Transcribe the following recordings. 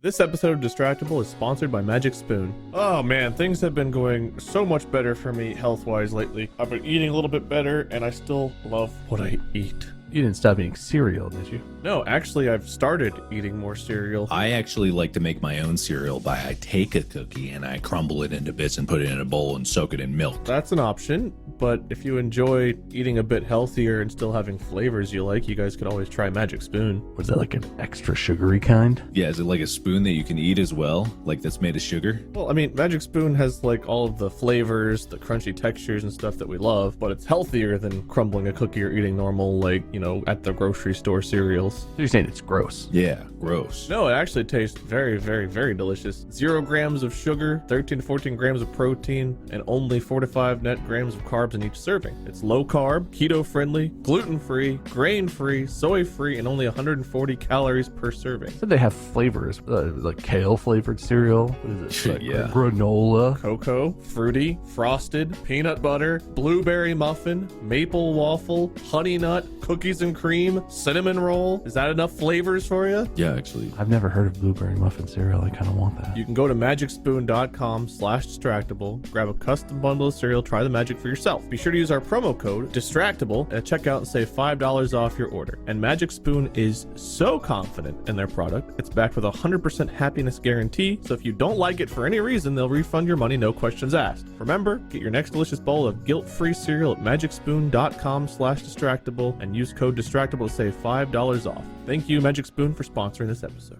This episode of Distractable is sponsored by Magic Spoon. Oh man, things have been going so much better for me health-wise lately. I've been eating a little bit better, and I still love what I eat. You didn't stop eating cereal, did you? No, actually, I've started eating more cereal. I actually like to make my own cereal by I take a cookie and I crumble it into bits and put it in a bowl and soak it in milk. That's an option, but if you enjoy eating a bit healthier and still having flavors you like, you guys could always try Magic Spoon. Was that like an extra sugary kind? Yeah, is it like a spoon that you can eat as well? Like that's made of sugar? Well, I mean, Magic Spoon has like all of the flavors, the crunchy textures and stuff that we love, but it's healthier than crumbling a cookie or eating normal, like, you know, at the grocery store cereals. So you're saying it's gross? Yeah, gross. No, it actually tastes very, very, very delicious. 0 grams of sugar, 13 to 14 grams of protein, and only 4 to 5 net grams of carbs in each serving. It's low carb, keto friendly, gluten free, grain free, soy free, and only 140 calories per serving. So they have flavors, like kale flavored cereal. What is it? Like Yeah. Granola. Cocoa, fruity, frosted, peanut butter, blueberry muffin, maple waffle, honey nut, cookies and cream, cinnamon roll. Is that enough flavors for you? Yeah, actually. I've never heard of blueberry muffin cereal. I kind of want that. You can go to magicspoon.com/distractable, grab a custom bundle of cereal, try the magic for yourself. Be sure to use our promo code distractable at checkout and save $5 off your order. And Magic Spoon is so confident in their product, it's backed with a 100% happiness guarantee, so if you don't like it for any reason, they'll refund your money, no questions asked. Remember, get your next delicious bowl of guilt-free cereal at magicspoon.com/distractable and use code distractable to save $5 off. Thank you, Magic Spoon, for sponsoring this episode.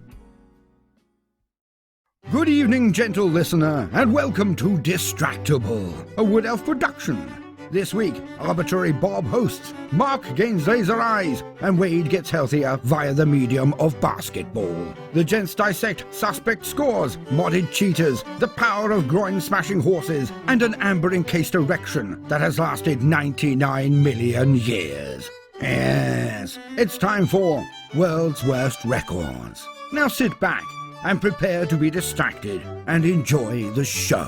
Good evening, gentle listener, and welcome to Distractable, a Wood Elf production. This week, Arbitrary Bob hosts, Mark gains laser eyes, and Wade gets healthier via the medium of basketball. The gents dissect suspect scores, modded cheaters, the power of groin-smashing horses, and an amber-encased erection that has lasted 99 million years. Yes, it's time for World's Worst Records. Now sit back and prepare to be distracted and enjoy the show.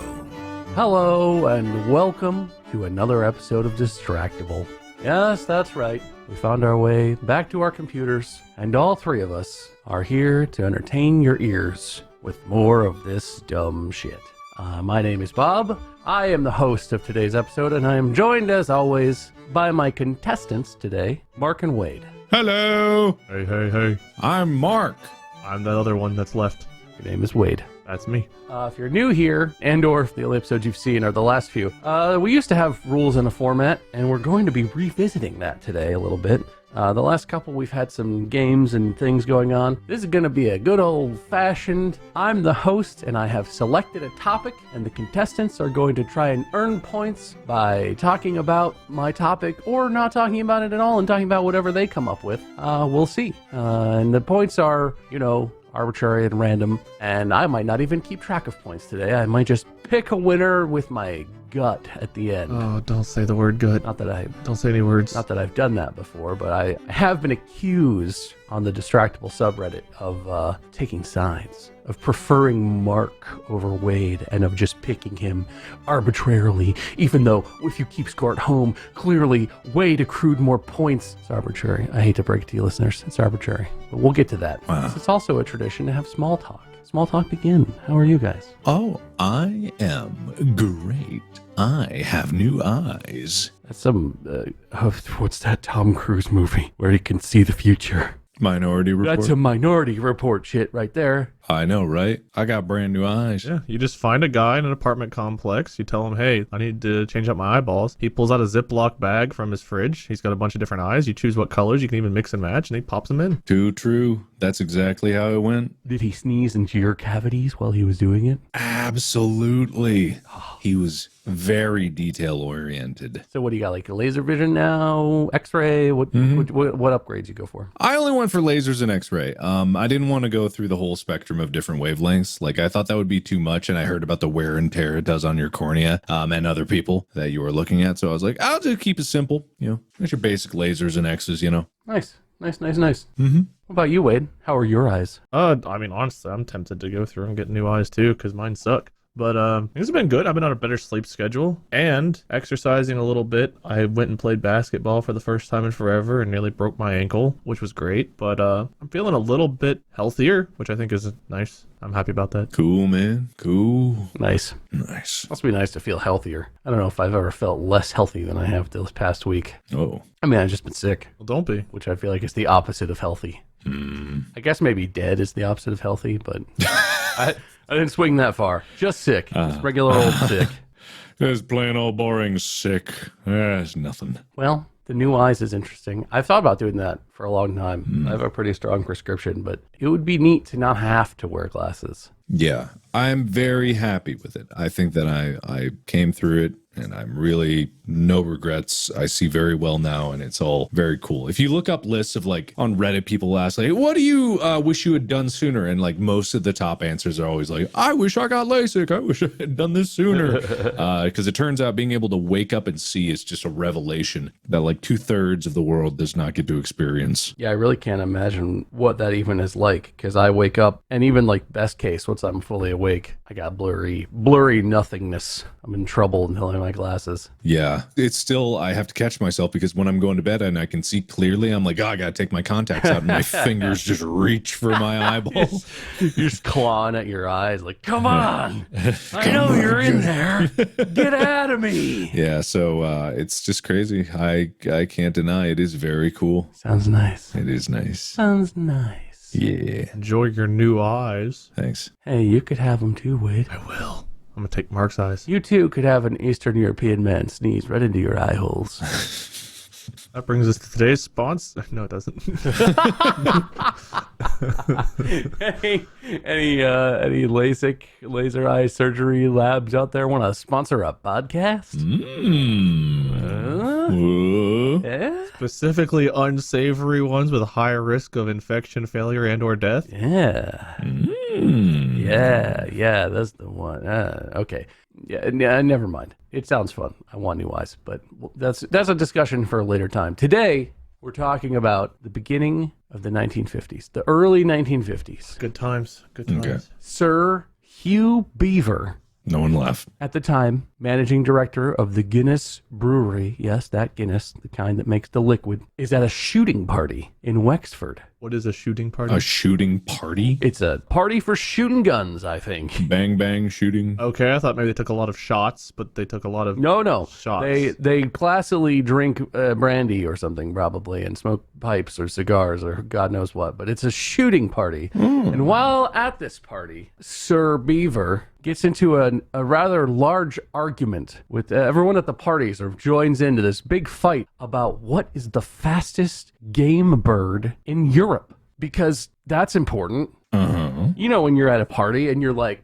Hello and welcome to another episode of Distractable. Yes, that's right. We found our way back to our computers, and all three of us are here to entertain your ears with more of this dumb shit. My name is Bob. I am the host of today's episode, and I am joined, as always, by my contestants today, Mark and Wade. Hello! Hey, hey, hey. I'm Mark. I'm that other one that's left. Your name is Wade. That's me. If you're new here, and/or if the only episodes you've seen are the last few, we used to have rules and a format, and we're going to be revisiting that today a little bit. The last couple, we've had some games and things going on. This is going to be a good old-fashioned, I'm the host, and I have selected a topic, and the contestants are going to try and earn points by talking about my topic, or not talking about it at all, and talking about whatever they come up with. We'll see. And the points are, you know, arbitrary and random, and I might not even keep track of points today. I might just pick a winner with my gut at the end. Oh, don't say the word gut. Don't say any words. Not that I've done that before, but I have been accused on the Distractable subreddit of taking sides, of preferring Mark over Wade, and of just picking him arbitrarily, even though if you keep score at home, clearly Wade accrued more points. It's arbitrary. I hate to break it to you listeners. It's arbitrary. But we'll get to that. It's also a tradition to have small talk. Small talk begin. How are you guys? Oh, I am great. I have new eyes. That's some, what's that Tom Cruise movie where he can see the future? Minority Report. That's a Minority Report shit right there. I know, right? I got brand new eyes. Yeah, you just find a guy in an apartment complex. You tell him, hey, I need to change out my eyeballs. He pulls out a Ziploc bag from his fridge. He's got a bunch of different eyes. You choose what colors. You can even mix and match, and he pops them in. Too true. That's exactly how it went. Did he sneeze into your cavities while he was doing it? Absolutely. He was very detail-oriented. So what do you got, like a laser vision now? X-ray? What upgrades you go for? I only went for lasers and X-ray. I didn't want to go through the whole spectrum of different wavelengths. Like, I thought that would be too much, and I heard about the wear and tear it does on your cornea, and other people that you were looking at. So I was like, I'll just keep it simple. You know, it's your basic lasers and X's, you know. Nice. Mm-hmm. What about you, Wade? How are your eyes? I mean, honestly, I'm tempted to go through and get new eyes too, because mine suck. But things have been good. I've been on a better sleep schedule and exercising a little bit. I went and played basketball for the first time in forever and nearly broke my ankle, which was great. But I'm feeling a little bit healthier, which I think is nice. I'm happy about that. Cool, man. Cool. Nice. Nice. Must be nice to feel healthier. I don't know if I've ever felt less healthy than I have this past week. Oh. I mean, I've just been sick, Well, don't be. which I feel like is the opposite of healthy. I guess maybe dead is the opposite of healthy, but I didn't swing that far. Just sick. Just regular old sick. Just plain old boring sick. There's nothing. Well, the new eyes is interesting. I've thought about doing that for a long time. I have a pretty strong prescription, but it would be neat to not have to wear glasses. Yeah, I'm very happy with it. I think that I came through it and I'm really no regrets. I see very well now and it's all very cool. If you look up lists of like on Reddit, people ask like, what do you wish you had done sooner? And like most of the top answers are always like, I wish I got LASIK. I wish I had done this sooner. Because it turns out being able to wake up and see is just a revelation that like 2/3 of the world does not get to experience. Yeah, I really can't imagine what that even is like, because I wake up and even like best case, once I'm fully awake, I got blurry nothingness. I'm in trouble until I have my glasses. Yeah, it's still, I have to catch myself because when I'm going to bed and I can see clearly, I'm like, oh, I got to take my contacts out and my fingers just reach for my eyeball. You're just clawing at your eyes like, come on, I know you're in there. Get out of me. Yeah, so it's just crazy. I can't deny it is very cool. Sounds nice. It is nice. Sounds nice. Yeah. Enjoy your new eyes. Thanks. Hey, you could have them too, Wade. I will. I'm going to take Mark's eyes. You too could have an Eastern European man sneeze right into your eye holes. That brings us to today's sponsor. No, it doesn't. any LASIK laser eye surgery labs out there want to sponsor a podcast? Yeah? Specifically unsavory ones with a higher risk of infection, failure, and or death. Yeah. Yeah, that's the one. Okay. Yeah, never mind. It sounds fun. I want new eyes, but that's a discussion for a later time. Today, we're talking about the beginning of the 1950s, the early 1950s. Good times. Good times. Okay. Sir Hugh Beaver, No one left. at the time, managing director of the Guinness brewery, yes, that Guinness, the kind that makes the liquid, is at a shooting party in Wexford. What is a shooting party? A shooting party? It's a party for shooting guns, I think. Bang, bang, shooting. Okay, I thought maybe they took a lot of shots, but they took a lot of No. shots. They classily drink brandy or something probably and smoke pipes or cigars or God knows what. But it's a shooting party. And while at this party, Sir Beaver gets into a rather large argument with everyone at the party, sort of joins into this big fight about what is the fastest game bird in Europe. Because that's important. You know, when you're at a party and you're like,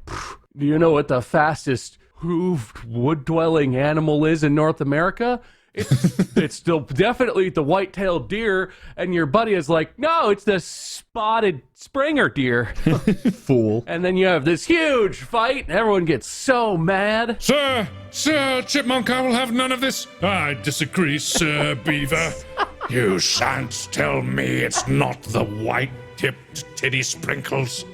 do you know what the fastest hooved wood-dwelling animal is in North America? It's still definitely the white-tailed deer. And your buddy is like, no, it's the spotted Springer deer. Fool. And then you have this huge fight and everyone gets so mad. Sir Chipmunk, I will have none of this. I disagree, Sir Beaver. You shan't tell me it's not the white-tipped titty sprinkles.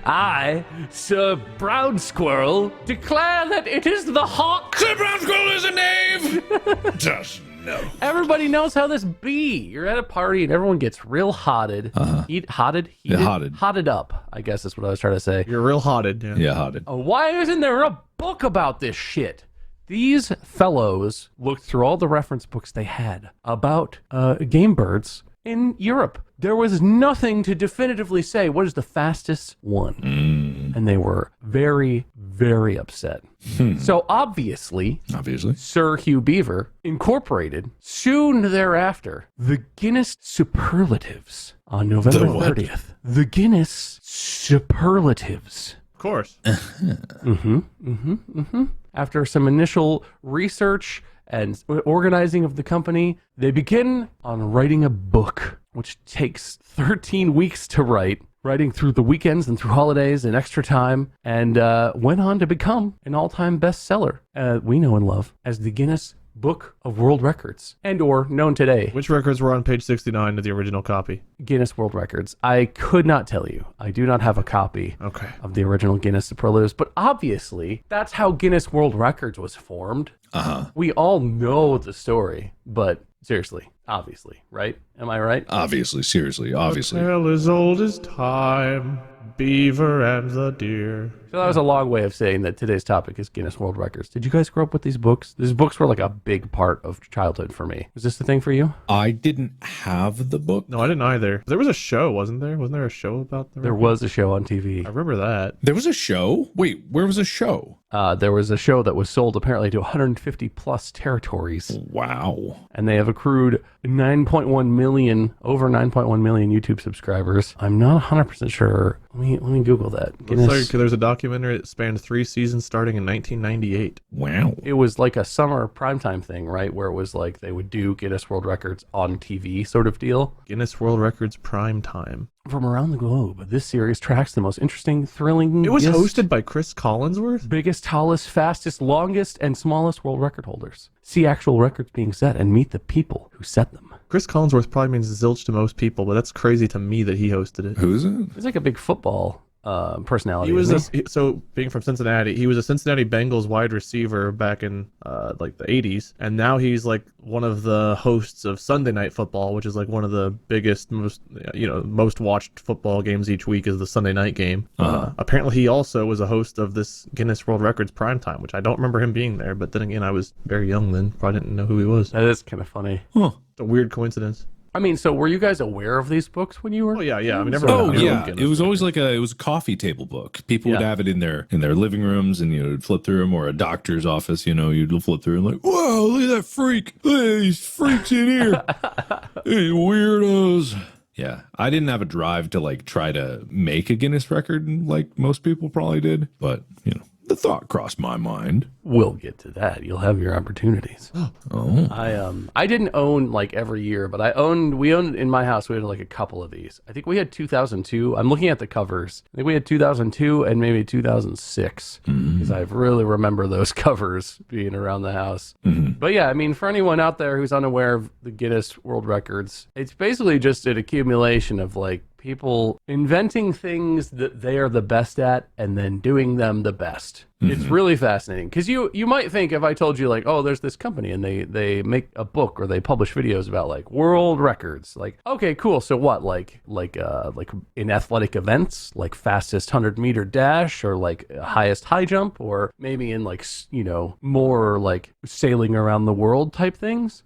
I, Sir Brown Squirrel, declare that it is the hawk. Sir Brown Squirrel is a knave! Just no. Everybody knows how this be. You're at a party and everyone gets real hotted. Hotted up, I guess is what I was trying to say. You're real hotted. Yeah. Yeah, hotted. Why isn't there a book about this shit? These fellows looked through all the reference books they had about game birds in Europe. There was nothing to definitively say what is the fastest one. And they were very, very upset. So obviously, Sir Hugh Beaver incorporated soon thereafter the Guinness Superlatives on November 30th. The Guinness Superlatives. Of course. After some initial research and organizing of the company, they begin on writing a book, which takes 13 weeks to write, writing through the weekends and through holidays and extra time, and went on to become an all-time bestseller we know and love as the Guinness Book of World Records, and or known today, Which records were on page 69 of the original copy? Guinness World Records. I could not tell you. I do not have a copy Okay. of the original Guinness Superlatives, but obviously that's how Guinness World Records was formed. We all know the story, but seriously, obviously, right? Am I right? Obviously, seriously, obviously. Tale as old as time, Beaver and the deer. So that was a long way of saying that today's topic is Guinness World Records. Did you guys grow up with these books? These books were like a big part of childhood for me. Was this the thing for you? I didn't have the book. No, I didn't either. There was a show, wasn't there? Wasn't there a show about the There record? was a show on I TV. remember that. There was a show? Wait, where was a show? There was a show that was sold apparently to 150 plus territories, Wow. and they have accrued 9.1 million, over 9.1 million YouTube subscribers. I'm not 100% sure. Let me Google that. Looks Guinness. like there's a documentary that spanned 3 seasons starting in 1998. Wow. It was like a summer primetime thing, right? Where it was like they would do Guinness World Records on TV sort of deal. Guinness World Records Prime Time. From around the globe, this series tracks the most interesting, thrilling, It was yes, hosted by Chris Collinsworth? biggest, tallest, fastest, longest, and smallest world record holders. See actual records being set and meet the people who set them. Chris Collinsworth probably means zilch to most people, but that's crazy to me that he hosted it. Who is it? He's like a big football personality. He was isn't so being from Cincinnati, he was a Cincinnati Bengals wide receiver back in like the 80s, and now he's like one of the hosts of Sunday Night Football, which is like one of the biggest, most watched football games each week is the Sunday night game. Apparently, he also was a host of this Guinness World Records Primetime, which I don't remember him being there. But then again, I was very young then, probably didn't know who he was. That is kind of funny. Huh. It's a weird coincidence. I mean, so were you guys aware of these books when you were? Oh yeah. I mean, never. Oh heard of yeah, Guinness it was always Records. it was a coffee table book. People would Yeah. have it in their living rooms, and you'd flip through them, or a doctor's office. You'd flip through and like, whoa, look at that freak! Look at these freaks in here, hey, weirdos. Yeah, I didn't have a drive to like try to make a Guinness record like most people probably did, but the thought crossed my mind. We'll get to that. You'll have your opportunities. Oh, I didn't own like every year, but we owned in my house. We had like a couple of these. I think we had 2002. I'm looking at the covers. I think we had 2002 and maybe 2006 because I really remember those covers being around the house. But yeah, I mean, for anyone out there who's unaware of the Guinness World Records, it's basically just an accumulation of like people inventing things that they are the best at and then doing them the best. It's really fascinating because you might think if I told you like, oh, there's this company and they make a book or they publish videos about like world records, like, okay, cool. So what, like in athletic events, like fastest 100-meter dash or like highest high jump, or maybe in like, more like sailing around the world type things.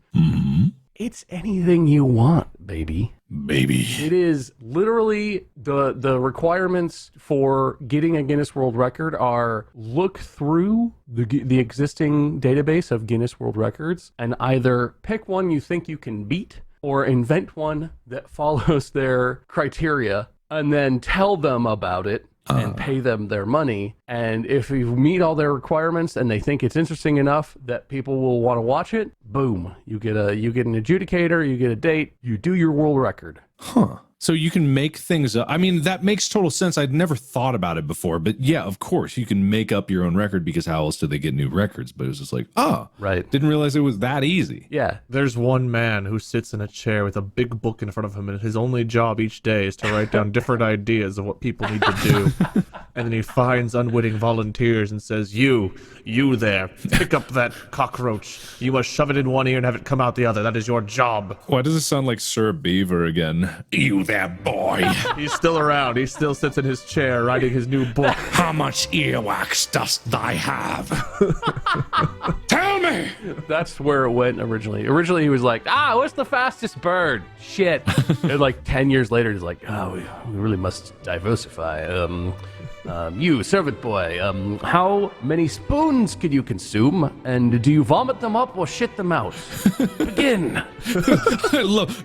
It's anything you want, baby. baby. It is literally the requirements for getting a Guinness World Record are look through the existing database of Guinness World Records and either pick one you think you can beat or invent one that follows their criteria and then tell them about it and pay them their money. And if you meet all their requirements and they think it's interesting enough that people will want to watch it, boom, you get an adjudicator, you get a date, you do your world record. Huh. So you can make things up. I mean, that makes total sense. I'd never thought about it before, but yeah, of course you can make up your own record because how else do they get new records? But it was just like, Right. didn't realize it was that easy. Yeah. There's one man who sits in a chair with a big book in front of him, and his only job each day is to write down different ideas of what people need to do. And then he finds unwitting volunteers and says, you there, pick up that cockroach. You must shove it in one ear and have it come out the other. That is your job. Why does it sound like Sir Beaver again? You there, boy. He's still around. He still sits in his chair writing his new book. How much earwax dost thou have? Tell me! That's where it went originally. Originally, he was like, what's the fastest bird? Shit. And like 10 years later, he's like, we really must diversify. You, servant boy, how many spoons could you consume? And do you vomit them up or shit them out? Begin.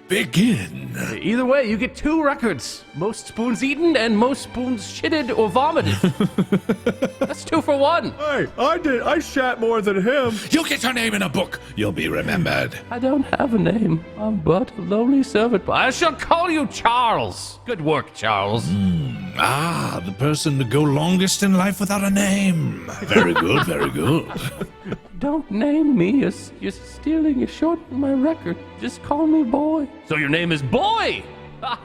Begin. Either way, you get 2 records. Most spoons eaten and most spoons shitted or vomited. That's 2 for 1. Hey, I shat more than him. You'll get your name in a book. You'll be remembered. I don't have a name. I'm but a lonely servant boy. I shall call you Charles. Good work, Charles. The person to go longest in life without a name. Very good, very good. Don't name me. You're stealing. You're shortening my record. Just call me Boy. So your name is Boy. Ha!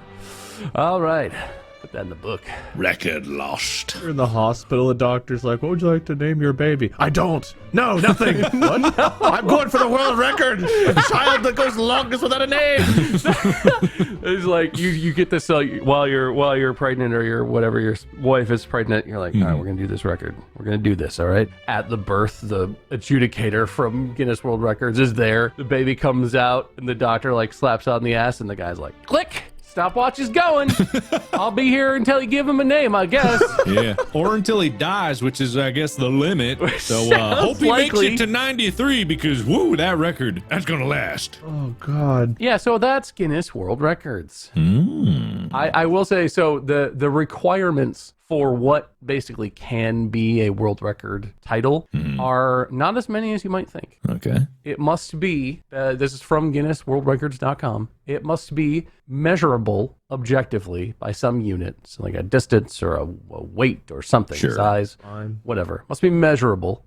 All right. Put that in the book. Record lost. You're in the hospital. The doctor's like, what would you like to name your baby? I don't. No, nothing. What? No. I'm going for the world record. The child that goes longest without a name. It's like you get this while you're pregnant or your wife is pregnant. You're like, all right, we're gonna do this record. We're gonna do this. All right. At the birth, the adjudicator from Guinness World Records is there. The baby comes out, and the doctor like slaps on the ass, and the guy's like, click. Stopwatch is going. I'll be here until you give him a name, I guess. Yeah. Or until he dies, which is, I guess, the limit. So hope he likely. makes it to 93 because, woo, that record, that's going to last. Oh, God. Yeah, so that's Guinness World Records. I will say, so the requirements for what basically can be a world record title are not as many as you might think. Okay. It must be, this is from GuinnessWorldRecords.com, it must be measurable objectively by some unit, so like a distance or a weight or something, Sure. size, whatever. It must be measurable.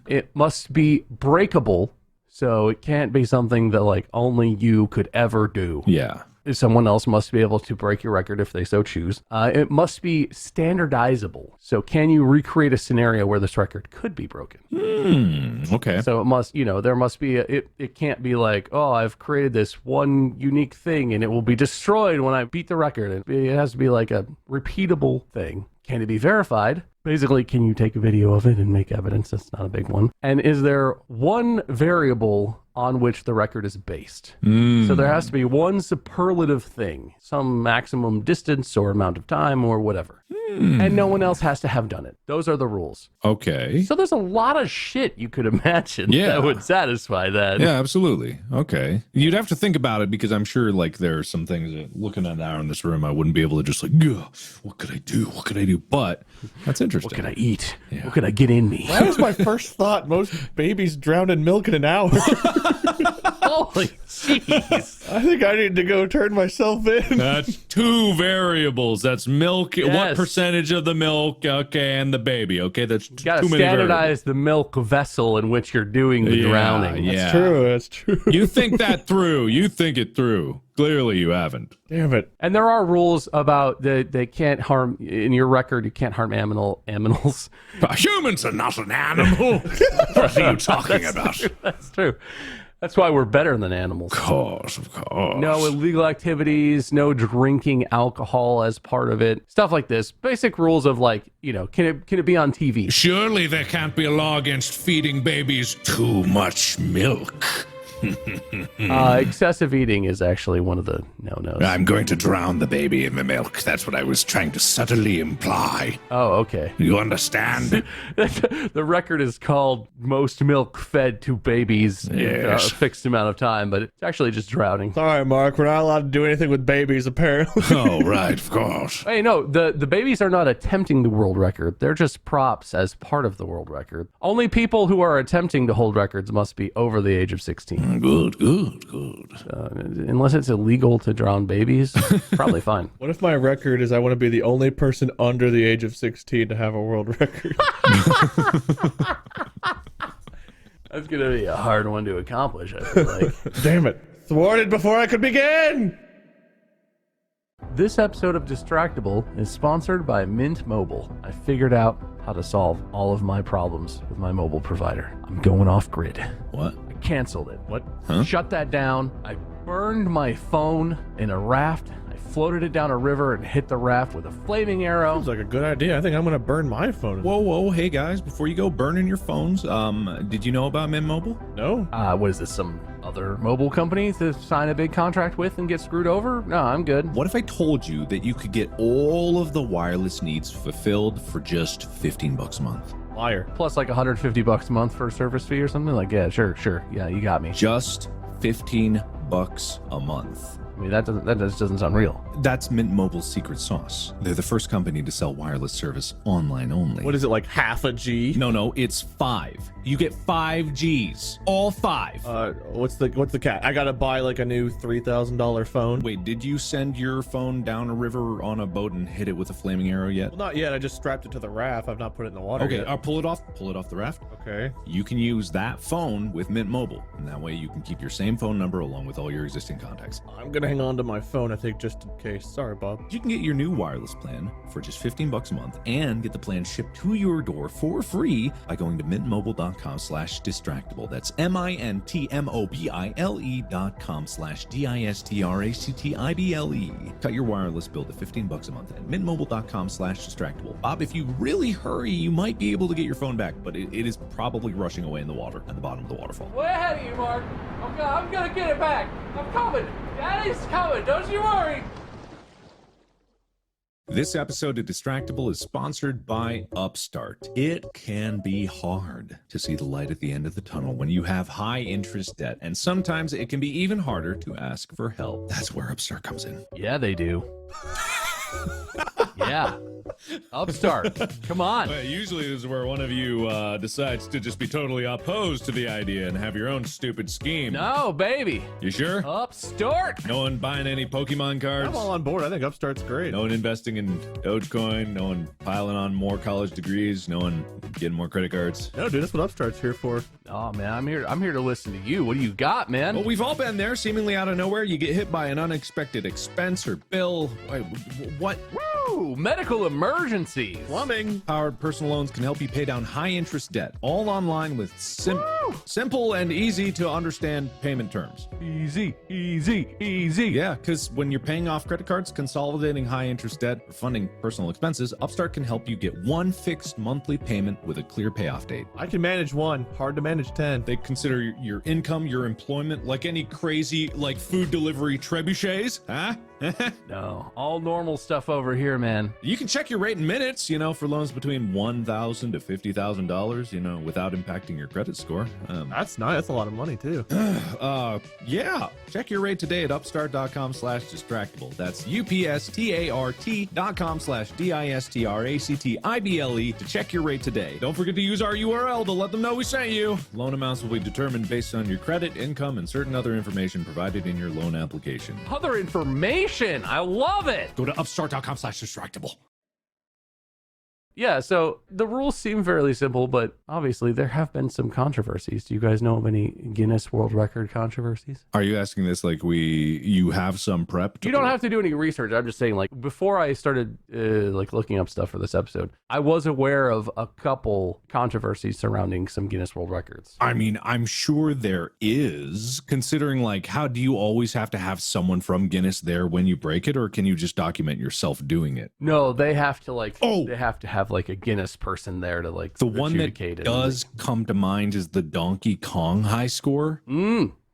It must be breakable, so it can't be something that like only you could ever do. Yeah. Someone else must be able to break your record if they so choose. It must be standardizable. So can you recreate a scenario where this record could be broken? Okay. So it must, there must be, it can't be like, oh, I've created this one unique thing and it will be destroyed when I beat the record. It has to be like a repeatable thing. Can it be verified? Basically, can you take a video of it and make evidence? That's not a big one. And is there one variable on which the record is based? So there has to be one superlative thing, some maximum distance or amount of time or whatever. And no one else has to have done it. Those are the rules. Okay. So there's a lot of shit you could imagine Yeah. that would satisfy that. Yeah, absolutely. Okay. You'd have to think about it because I'm sure like there are some things that looking at now in this room, I wouldn't be able to just like, what could I do? What could I do? But that's interesting. What can I eat? Yeah. What can I get in me? That was my first thought. Most babies drown in milk in an hour. Holy jeez. I think I need to go turn myself in. That's two variables. That's milk. What Yes. percentage of the milk? Okay, and the baby. Okay, that's You gotta too many variables. standardize the milk vessel in which you're doing the drowning. Yeah. That's true. You think that through. You think it through. Clearly, you haven't. Damn it. And there are rules about they can't harm, in your record, you can't harm animals. Humans are not an animal. What are you talking about? That's true. That's why we're better than animals. Of course. No illegal activities, no drinking alcohol as part of it. Stuff like this. Basic rules of like, can it be on TV? Surely there can't be a law against feeding babies too much milk. Excessive eating is actually one of the no-nos. I'm going to drown the baby in the milk. That's what I was trying to subtly imply. Oh, okay. You understand? The record is called most milk fed to babies in a fixed amount of time, but it's actually just drowning. Sorry, Mark. We're not allowed to do anything with babies, apparently. Oh, right, of course. Hey, no, the babies are not attempting the world record. They're just props as part of the world record. Only people who are attempting to hold records must be over the age of 16. Good. Unless it's illegal to drown babies, probably fine. What if my record is I want to be the only person under the age of 16 to have a world record? That's going to be a hard one to accomplish, I feel like. Damn it. Thwarted before I could begin! This episode of Distractable is sponsored by Mint Mobile. I figured out how to solve all of my problems with my mobile provider. I'm going off grid. What? Canceled it. What? Huh? Shut that down. I burned my phone in a raft. I floated it down a river and hit the raft with a flaming arrow. Sounds like a good idea. I think I'm going to burn my phone. Whoa, hey guys, before you go burning your phones, did you know about Mint Mobile? No? What is this, some other mobile company to sign a big contract with and get screwed over? No, I'm good. What if I told you that you could get all of the wireless needs fulfilled for just $15 a month? Liar. Plus like $150 a month for a service fee or something? Like, yeah, sure. Yeah, you got me. Just $15 a month. I mean, that just doesn't sound real. That's Mint Mobile's secret sauce. They're the first company to sell wireless service online only. What is it, like half a G? No, it's 5. You get 5 Gs. All 5. What's the cat? I gotta buy like a new $3,000 phone. Wait, did you send your phone down a river on a boat and hit it with a flaming arrow yet? Well, not yet. I just strapped it to the raft. I've not put it in the water Okay, yet. pull it off the raft. Okay. You can use that phone with Mint Mobile, and that way you can keep your same phone number along with all your existing contacts. I'm gonna hang on to my phone, I think, just in case. Sorry, Bob. You can get your new wireless plan for just $15 a month and get the plan shipped to your door for free by going to mintmobile.com/distractable. That's mintmobile.com/distractable. Cut your wireless bill to $15 a month at mintmobile.com/distractable. Bob, if you really hurry, you might be able to get your phone back, but it is probably rushing away in the water at the bottom of the waterfall. Way ahead of you, Mark. I'm gonna get it back. I'm coming. Daddy's coming. Don't you worry. This episode of Distractable is sponsored by Upstart. It can be hard to see the light at the end of the tunnel when you have high interest debt, and sometimes it can be even harder to ask for help. That's where Upstart comes in. Yeah, they do. Yeah. Upstart. Come on. Usually this is where one of you decides to just be totally opposed to the idea and have your own stupid scheme. No, baby. You sure? Upstart. No one buying any Pokemon cards? I'm all on board. I think Upstart's great. No one investing in Dogecoin? No one piling on more college degrees? No one getting more credit cards? No, dude, that's what Upstart's here for. Oh man, I'm here to listen to you. What do you got, man? Well, we've all been there. Seemingly out of nowhere, you get hit by an unexpected expense or bill. Wait, what? Woo! Medical emergencies. Plumbing. Powered personal loans can help you pay down high interest debt, all online with simple and easy to understand payment terms. Easy. Yeah, because when you're paying off credit cards, consolidating high interest debt, or funding personal expenses, Upstart can help you get one fixed monthly payment with a clear payoff date. I can manage one. Hard to manage 10. They consider your income, your employment, like any crazy, like food delivery trebuchets, huh? No, all normal stuff over here, man. You can check your rate in minutes, for loans between $1,000 to $50,000, without impacting your credit score. That's nice. That's a lot of money, too. Yeah. Check your rate today at upstart.com/distractable. That's upstart.com/distractable to check your rate today. Don't forget to use our URL to let them know we sent you. Loan amounts will be determined based on your credit, income, and certain other information provided in your loan application. Other information. I love it. Go to upstart.com/distractable. Yeah, so the rules seem fairly simple, but obviously there have been some controversies. Do you guys know of any Guinness World Record controversies? Are you asking this like you have some prep? You don't have to do any research. I'm just saying, like, before I started looking up stuff for this episode, I was aware of a couple controversies surrounding some Guinness World Records. I mean, I'm sure there is, considering like, how do you always have to have someone from Guinness there when you break it, or can you just document yourself doing it? No, they have to they have to have like a Guinness person there to like the one that adjudicate it. does come to mind is the Donkey Kong high score.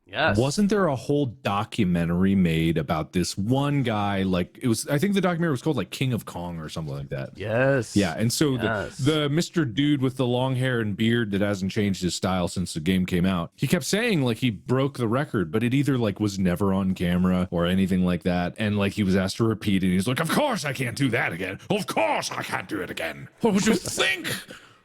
Yes. Wasn't there a whole documentary made about this one guy? Like I think the documentary was called like King of Kong or something like that. Yes. Yeah. And so Yes. the Mr. Dude with the long hair and beard that hasn't changed his style since the game came out, he kept saying like he broke the record, but it either like was never on camera or anything like that. And like he was asked to repeat it. And he's like, of course I can't do that again. Of course I can't do it again. What would you think?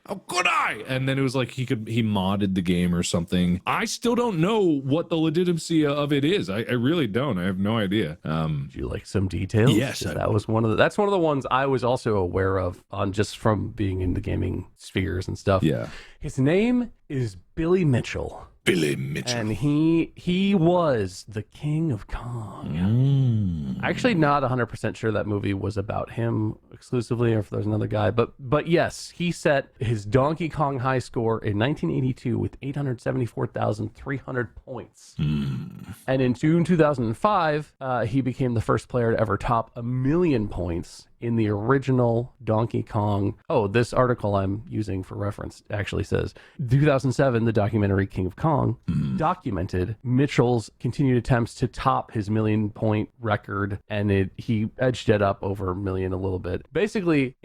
How could I? And then it was like he modded the game or something. I still don't know what the legitimacy of it is. I really don't. I have no idea. Would you like some details? Yes, that's one of the ones I was also aware of on just from being in the gaming spheres and stuff. Yeah. His name is Billy Mitchell. Billy Mitchell. And he was the King of Kong. Actually, not 100% sure that movie was about him exclusively, or if there's another guy. But yes, he set his Donkey Kong high score in 1982 with 874,300 points. And in June 2005, he became the first player to ever top 1 million points in the original Donkey Kong. Oh, this article I'm using for reference actually says 2007, the documentary King of Kong documented Mitchell's continued attempts to top his million-point record, and he edged it up over a million a little bit. Basically,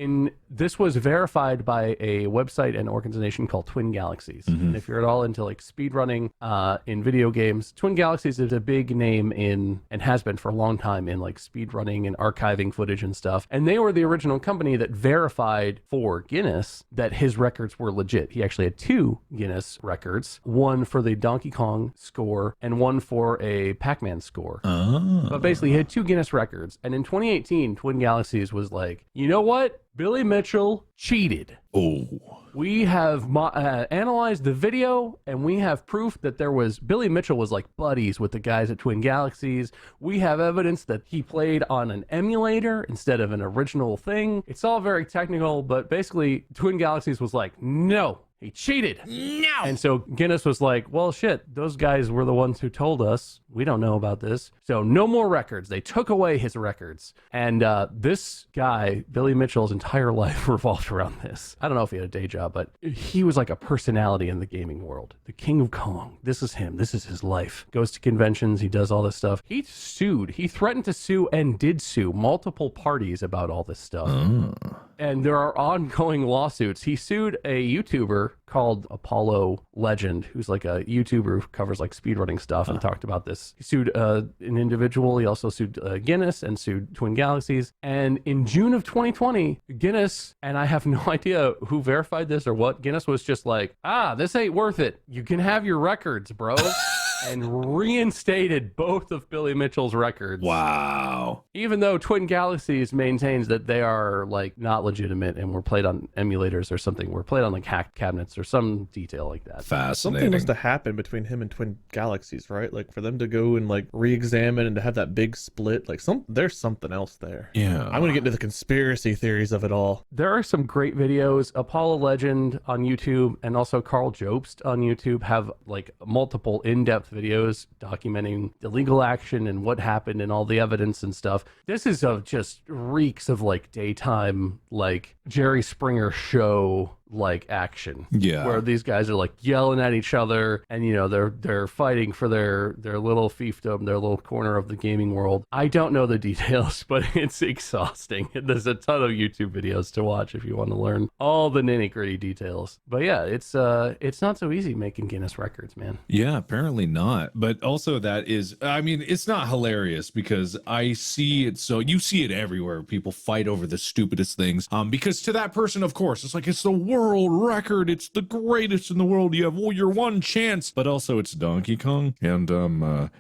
this was verified by a website and organization called Twin Galaxies. And if you're at all into like speedrunning in video games, Twin Galaxies is a big name in, and has been for a long time, in like speedrunning and archiving footage and stuff. And they were the original company that verified for Guinness that his records were legit. He actually had 2 Guinness records, one for the Donkey Kong score and one for a Pac-Man score. But basically he had 2 Guinness records. And in 2018, Twin Galaxies was like, you know what? Billy Mitchell cheated. We have analyzed the video, and we have proof that Billy Mitchell was like buddies with the guys at Twin Galaxies. We have evidence that he played on an emulator instead of an original thing. It's all very technical, but basically Twin Galaxies was like, no, he cheated. No. And so Guinness was like, well, shit, those guys were the ones who told us. We don't know about this. So no more records. They took away his records. And this guy, Billy Mitchell's entire life revolved around this. I don't know if he had a day job, but he was like a personality in the gaming world. The King of Kong. This is him. This is his life. Goes to conventions. He does all this stuff. He sued. He threatened to sue and did sue multiple parties about all this stuff. And there are ongoing lawsuits. He sued a YouTuber called Apollo Legend, who's like a YouTuber who covers like speedrunning stuff and talked about this. He sued an individual. He also sued Guinness and sued Twin Galaxies. And in June of 2020, Guinness, and I have no idea who verified this or what, Guinness was just like, this ain't worth it. You can have your records, bro. And reinstated both of Billy Mitchell's records. Wow. Even though Twin Galaxies maintains that they are like not legitimate and were played on emulators or something, were played on like hacked cabinets or some detail like that. Fascinating. Something must have happened between him and Twin Galaxies, right? Like for them to go and like re-examine and to have that big split, like there's something else there. Yeah. I'm gonna get into the conspiracy theories of it all. There are some great videos. Apollo Legend on YouTube and also Carl Jobst on YouTube have like multiple in-depth videos documenting the legal action and what happened and all the evidence and stuff. This is just reeks of like daytime, like Jerry Springer show like action. Yeah. Where these guys are like yelling at each other and, you know, they're fighting for their little fiefdom, their little corner of the gaming world. I don't know the details, but it's exhausting. There's a ton of YouTube videos to watch if you want to learn all the nitty-gritty details. But yeah, it's not so easy making Guinness records, man. Yeah, apparently not. But also that is, I mean, it's not hilarious because I see it. So you see it everywhere. People fight over the stupidest things. Because to that person, of course, it's like, it's the world record. It's the greatest in the world. You have your one chance. But also it's Donkey Kong and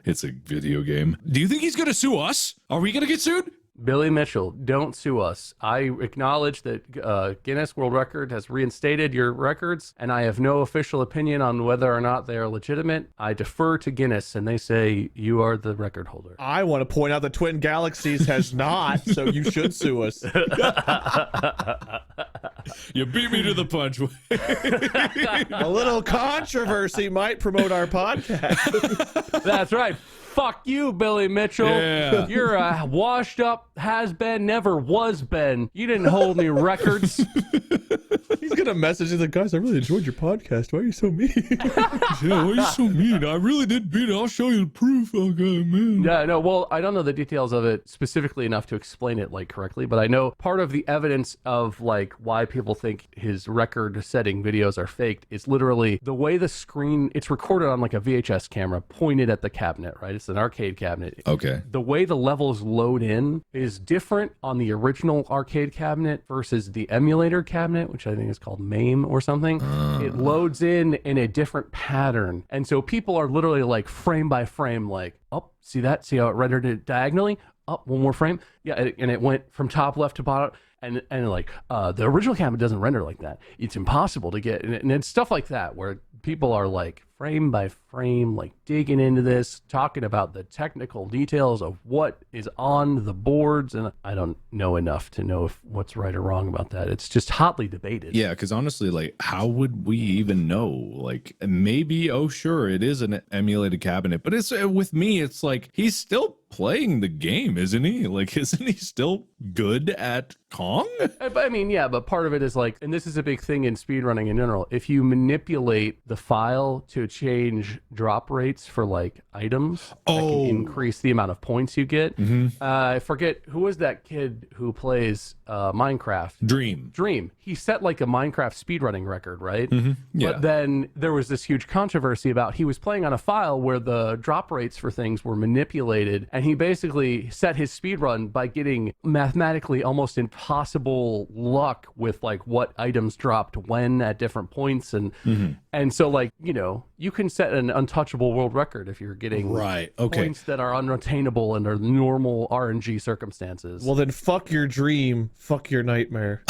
it's a video game. Do you think he's going to sue us? Are we going to get sued? Billy Mitchell, don't sue us. I acknowledge that Guinness World Record has reinstated your records, and I have no official opinion on whether or not they are legitimate. I defer to Guinness, and they say you are the record holder. I want to point out that Twin Galaxies has not, so you should sue us. You beat me to the punch. A little controversy might promote our podcast. That's right. Fuck you, Billy Mitchell. Yeah. You're a washed up, has been, never was been. You didn't hold any records. He's gonna message you like, guys, I really enjoyed your podcast. Why are you so mean? Yeah, why are you so mean? I really did beat it. I'll show you the proof. Okay, man. Yeah, no, well, I don't know the details of it specifically enough to explain it like correctly, but I know part of the evidence of like why people think his record setting videos are faked is literally the way the screen, it's recorded on like a VHS camera pointed at the cabinet, right? It's an arcade cabinet. Okay. The way the levels load in is different on the original arcade cabinet versus the emulator cabinet, which I think is called MAME or something. It loads in a different pattern. And so people are literally like frame by frame, like, oh, see that? See how it rendered it diagonally? Up, one more frame. Yeah, and it went from top left to bottom. And like, the original cabinet doesn't render like that. It's impossible to get. And it's stuff like that where people are like frame by frame, like digging into this, talking about the technical details of what is on the boards. And I don't know enough to know if what's right or wrong about that. It's just hotly debated. Yeah, because honestly, like, how would we even know? Like, maybe, oh, sure, it is an emulated cabinet, but it's with me, it's like he's still playing the game, isn't he? Like, isn't he still good at Kong? I mean, yeah, but part of it is like, and this is a big thing in speedrunning in general, if you manipulate the file to change drop rates for like items, that can increase the amount of points you get. I forget, who was that kid who plays Minecraft? Dream. He set like a Minecraft speedrunning record, right? Yeah. But then there was this huge controversy about he was playing on a file where the drop rates for things were manipulated, and he basically set his speedrun by getting mathematically almost impossible luck with like what items dropped when at different points, and so like, you know, you can set an untouchable world record if you're getting points that are unattainable under normal RNG circumstances. Well, then fuck your dream, fuck your nightmare.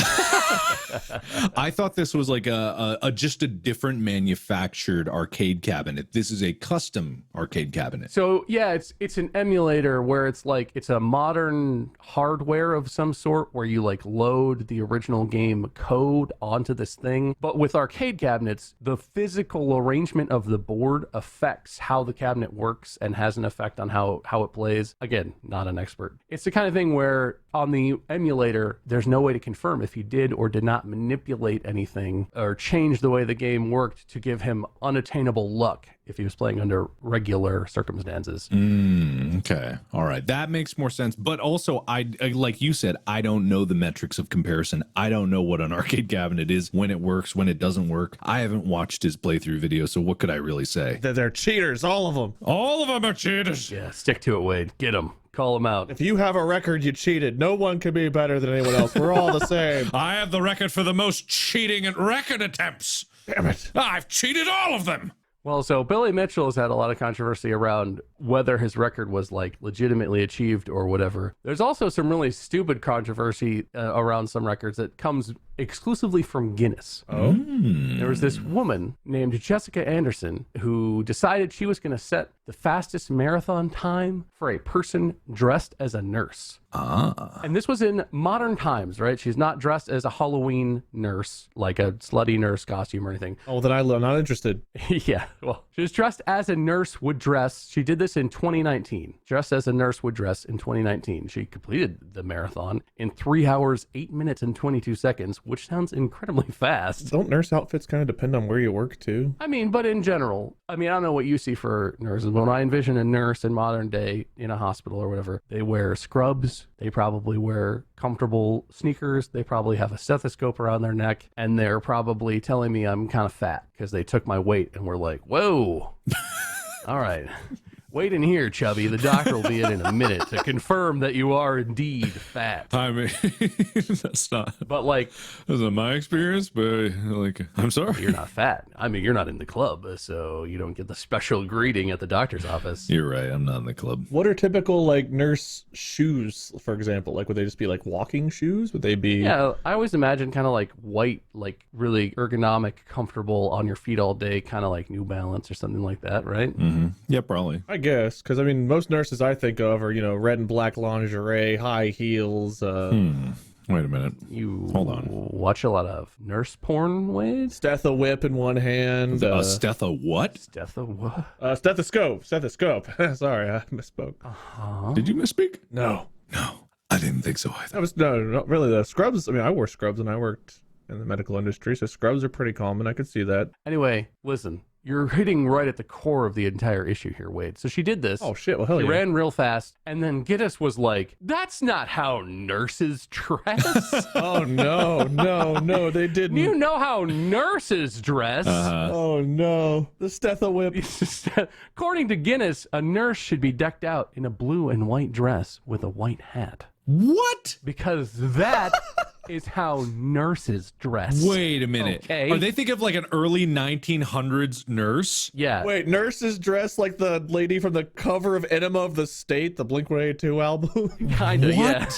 I thought this was like a just a different manufactured arcade cabinet. This is a custom arcade cabinet. So yeah, it's an emulator where it's like it's a modern hardware of some sort where you like load the original game code onto this thing. But with arcade cabinets, the physical arrangement of the board affects how the cabinet works and has an effect on how it plays. Again, not an expert. It's the kind of thing where on the emulator, there's no way to confirm if he did or did not manipulate anything or change the way the game worked to give him unattainable luck if he was playing under regular circumstances. Okay. All right. That makes more sense. But also, I like you said, I don't know the metrics of comparison. I don't know what an arcade cabinet is, when it works, when it doesn't work. I haven't watched his playthrough video, so what could I really say? They're cheaters, all of them. All of them are cheaters. Yeah, stick to it, Wade. Get them. Call them out. If you have a record, you cheated. No one can be better than anyone else. We're all the same. I have the record for the most cheating at record attempts. Damn it. I've cheated all of them. Well, so Billy Mitchell has had a lot of controversy around whether his record was like legitimately achieved or whatever. There's also some really stupid controversy around some records that comes exclusively from Guinness. There was this woman named Jessica Anderson who decided she was going to set the fastest marathon time for a person dressed as a nurse. And this was in modern times, right? She's not dressed as a Halloween nurse, like a slutty nurse costume or anything. Oh, then I'm not interested. Yeah, well, she was dressed as a nurse would dress. She did this in 2019. Dressed as a nurse would dress in 2019. She completed the marathon in 3 hours, 8 minutes, and 22 seconds, which sounds incredibly fast. Don't nurse outfits kind of depend on where you work, too? I mean, but in general, I mean, I don't know what you see for nurses. When I envision a nurse in modern day in a hospital or whatever, they wear scrubs. They probably wear comfortable sneakers. They probably have a stethoscope around their neck. And they're probably telling me I'm kind of fat because they took my weight and were like, whoa. All right. Wait in here, chubby. The doctor will be in a minute to confirm that you are indeed fat. I mean, that's not my experience, but like, I'm sorry. You're not fat. I mean, you're not in the club, so you don't get the special greeting at the doctor's office. You're right. I'm not in the club. What are typical like nurse shoes, for example? Like, would they just be like walking shoes? Would they be? Yeah, I always imagine kind of like white, like really ergonomic, comfortable on your feet all day, kind of like New Balance or something like that, right? Yeah, probably. I guess, because I mean, most nurses I think of are, you know, red and black lingerie, high heels. Wait a minute. You hold on. Watch a lot of nurse porn, Wade? Stetho whip in one hand. A stetho what? What? Stethoscope. Sorry, I misspoke. Did you misspeak? No, I didn't think so either. that was no, not really. The scrubs. I mean, I wore scrubs and I worked in the medical industry, so scrubs are pretty common. I could see that. Anyway, listen. You're hitting right at the core of the entire issue here, Wade. So she did this. Oh, shit. Well, hell She yeah. ran real fast, and then Guinness was like, that's not how nurses dress. Oh, no, they didn't. You know how nurses dress. Oh, no. The Stetho whip. According to Guinness, a nurse should be decked out in a blue and white dress with a white hat. What? Because that is how nurses dress. Wait a minute. Okay. Are they thinking of like an early 1900s nurse? Yeah. Wait, nurses dress like the lady from the cover of Enema of the State, the Blink-182 album? Kind of, yeah.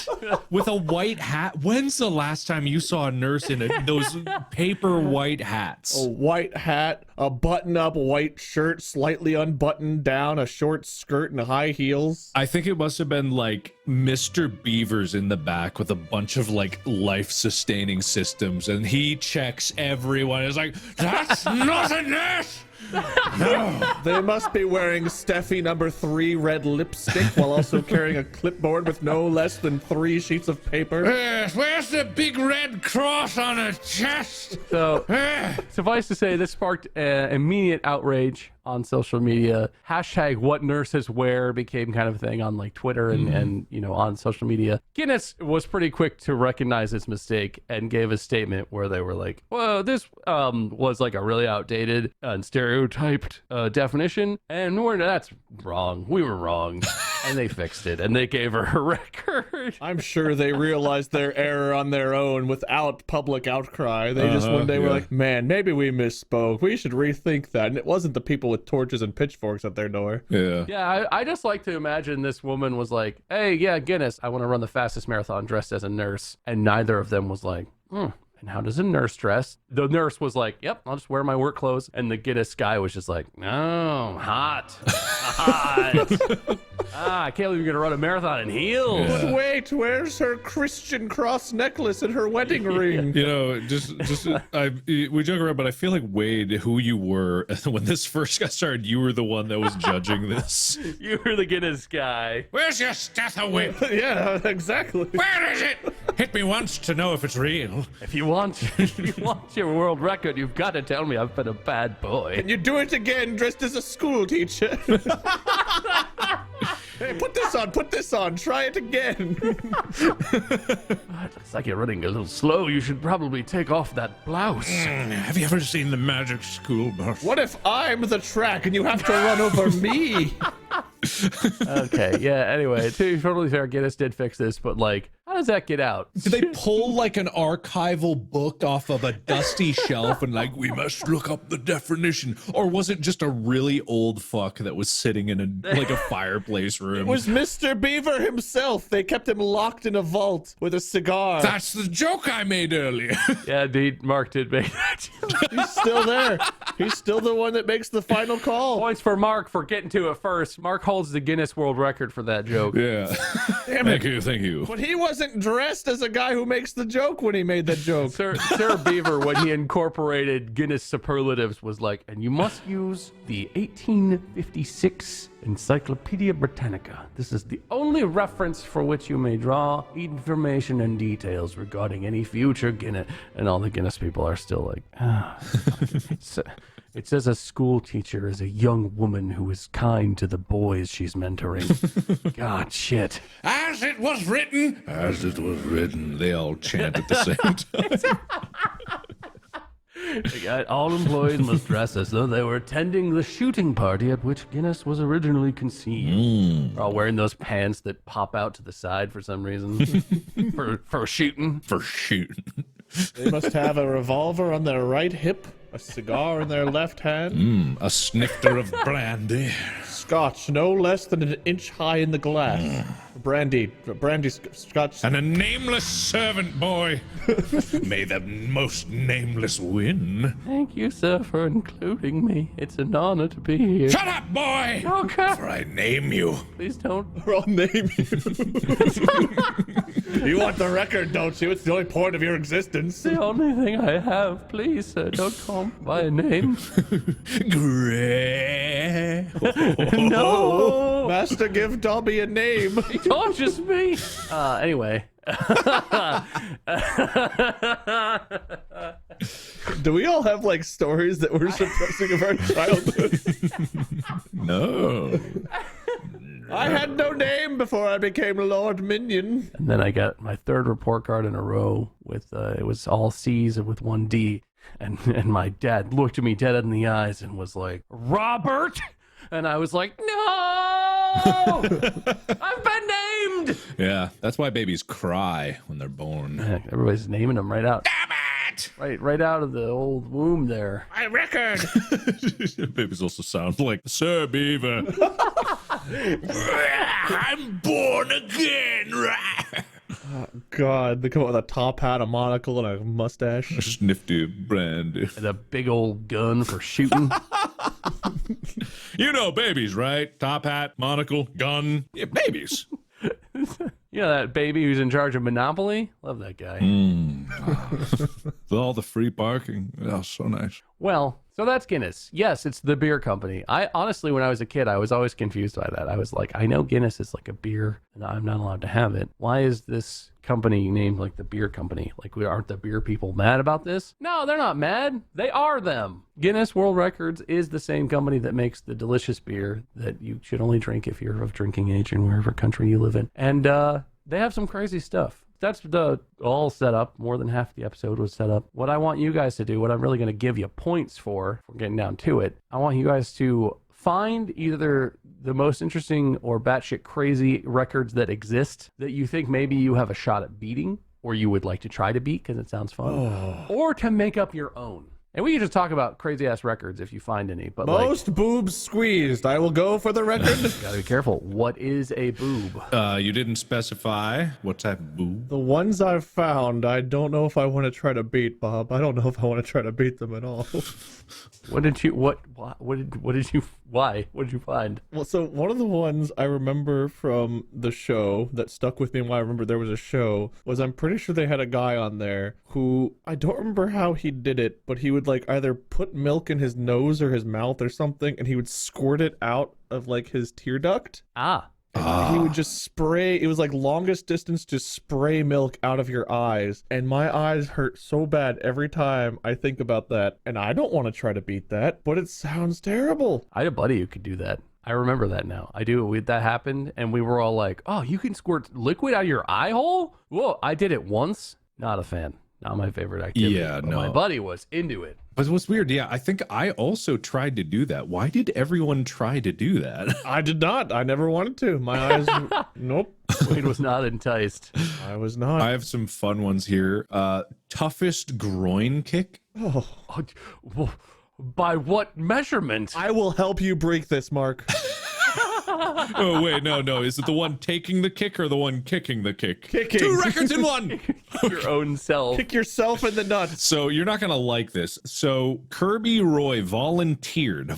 With a white hat? When's the last time you saw a nurse in those paper white hats? A white hat, a button-up white shirt, slightly unbuttoned down, a short skirt, and high heels. I think it must have been like Mr. Beaver's in the back with a bunch of like life-sustaining systems, and he checks everyone. It's like, that's not a nurse! No. They must be wearing Steffi number 3 red lipstick while also carrying a clipboard with no less than 3 sheets of paper. Yes, where's the big red cross on her chest? So, suffice to say, this sparked immediate outrage on social media. Hashtag what nurses wear became kind of a thing on like Twitter and you know, on social media. Guinness was pretty quick to recognize its mistake and gave a statement where they were like, well, this was like a really outdated and stereotyped definition, and that's wrong. We were wrong. And they fixed it, and they gave her a record. I'm sure they realized their error on their own without public outcry. They just one day were like, man, maybe we misspoke. We should rethink that. And it wasn't the people with torches and pitchforks at their door. Yeah, I just like to imagine this woman was like, hey, yeah, Guinness, I want to run the fastest marathon dressed as a nurse. And neither of them was like, and how does a nurse dress? The nurse was like, yep, I'll just wear my work clothes. And the Guinness guy was just like, no, hot. I can't believe you're going to run a marathon in heels. But wait, where's her Christian cross necklace and her wedding ring? You know, we joke around, but I feel like, Wade, who you were when this first got started, you were the one that was judging this. You were the Guinness guy. Where's your stethoscope? Yeah, exactly. Where is it? Hit me once to know if it's real. If you want your world record, you've got to tell me I've been a bad boy. And you do it again dressed as a school teacher. Hey, put this on, try it again. Looks like you're running a little slow. You should probably take off that blouse. Have you ever seen the Magic School Bus? What if I'm the track and you have to run over me? Okay, yeah, anyway, to be totally fair, Guinness did fix this, but like, how does that get out? Did they pull like an archival book off of a dusty shelf and like, we must look up the definition? Or was it just a really old fuck that was sitting in a fireplace room? It was Mr. Beaver himself. They kept him locked in a vault with a cigar. That's the joke I made earlier. Yeah, indeed, Mark did make that. He's still there. He's still the one that makes the final call. Points for Mark for getting to it first. Mark holds the Guinness World Record for that joke. Yeah. Damn it. Thank you. But he wasn't dressed as a guy who makes the joke when he made that joke. Sir Beaver, when he incorporated Guinness superlatives, was like, and you must use the 1856 Encyclopedia Britannica. This is the only reference for which you may draw information and details regarding any future Guinness. And all the Guinness people are still like, it says a school teacher is a young woman who is kind to the boys she's mentoring. God, shit. As it was written. As it was written. They all chant at the same time. All employees must dress as though they were attending the shooting party at which Guinness was originally conceived. They're all wearing those pants that pop out to the side for some reason. for shooting. For shooting. They must have a revolver on their right hip, a cigar in their left hand. A snifter of brandy. Scotch, no less than an inch high in the glass. Brandy scotch. And a nameless servant boy. May the most nameless win. Thank you, sir, for including me. It's an honor to be here. Shut up, boy! Okay. For I name you. Please don't. I'll name you. You want the record, don't you? It's the only point of your existence. The only thing I have. Please, sir, don't call me by a name. Gray. No! Master, give Dobby a name. He tortures me! Anyway. Do we all have like stories that we're suppressing of our childhood? No. I had no name before I became Lord Minion. And then I got my third report card in a row with, it was all C's with one D. And my dad looked at me dead in the eyes and was like, Robert? And I was like, no! I've been named! End! Yeah, that's why babies cry when they're born. Heck, everybody's naming them right out. Damn it! Right out of the old womb there. My record. Babies also sound like Sir Beaver. I'm born again. God, they come up with a top hat, a monocle, and a mustache. Snifty brandy. And a big old gun for shooting. You know babies, right? Top hat, monocle, gun. Yeah, babies. You know that baby who's in charge of Monopoly? Love that guy. With all the free parking. Oh, so nice. Well, so that's Guinness. Yes, it's the beer company. I honestly, when I was a kid, I was always confused by that. I was like, I know Guinness is like a beer, and I'm not allowed to have it. Why is this company named like the beer company? Like, aren't the beer people mad about this? No, they're not mad. They are them. Guinness World Records is the same company that makes the delicious beer that you should only drink if you're of drinking age in wherever country you live in. And they have some crazy stuff. That's the all set up. More than half the episode was set up. What I want you guys to do, what I'm really going to give you points for, if we're getting down to it, I want you guys to find either the most interesting or batshit crazy records that exist that you think maybe you have a shot at beating, or you would like to try to beat because it sounds fun, or to make up your own. And we can just talk about crazy ass records if you find any. But Most boobs squeezed. I will go for the record. Gotta be careful. What is a boob? You didn't specify what type of boob. The ones I've found, I don't know if I want to try to beat, Bob. I don't know if I want to try to beat them at all. What did you find? Well, so one of the ones I remember from the show that stuck with me and why I remember there was a show was I'm pretty sure they had a guy on there who, I don't remember how he did it, but he would like either put milk in his nose or his mouth or something, and he would squirt it out of like his tear duct. He would just spray. It was like longest distance to spray milk out of your eyes. And my eyes hurt so bad every time I think about that. And I don't want to try to beat that, but it sounds terrible. I had a buddy who could do that. I remember that now. I do. That happened, and we were all like, oh, you can squirt liquid out of your eye hole? Whoa, I did it once. Not a fan. Not my favorite activity. Yeah, but no. My buddy was into it. But what's weird, yeah, I think I also tried to do that. Why did everyone try to do that? I did not. I never wanted to. My eyes, nope. Wade was not enticed. I was not. I have some fun ones here. Toughest groin kick. Oh. By what measurement? I will help you break this, Mark. Oh, wait, no. Is it the one taking the kick or the one kicking the kick? Kicking. 2 records in one. Your own self. Kick yourself in the nuts. So you're not going to like this. So Kirby Roy volunteered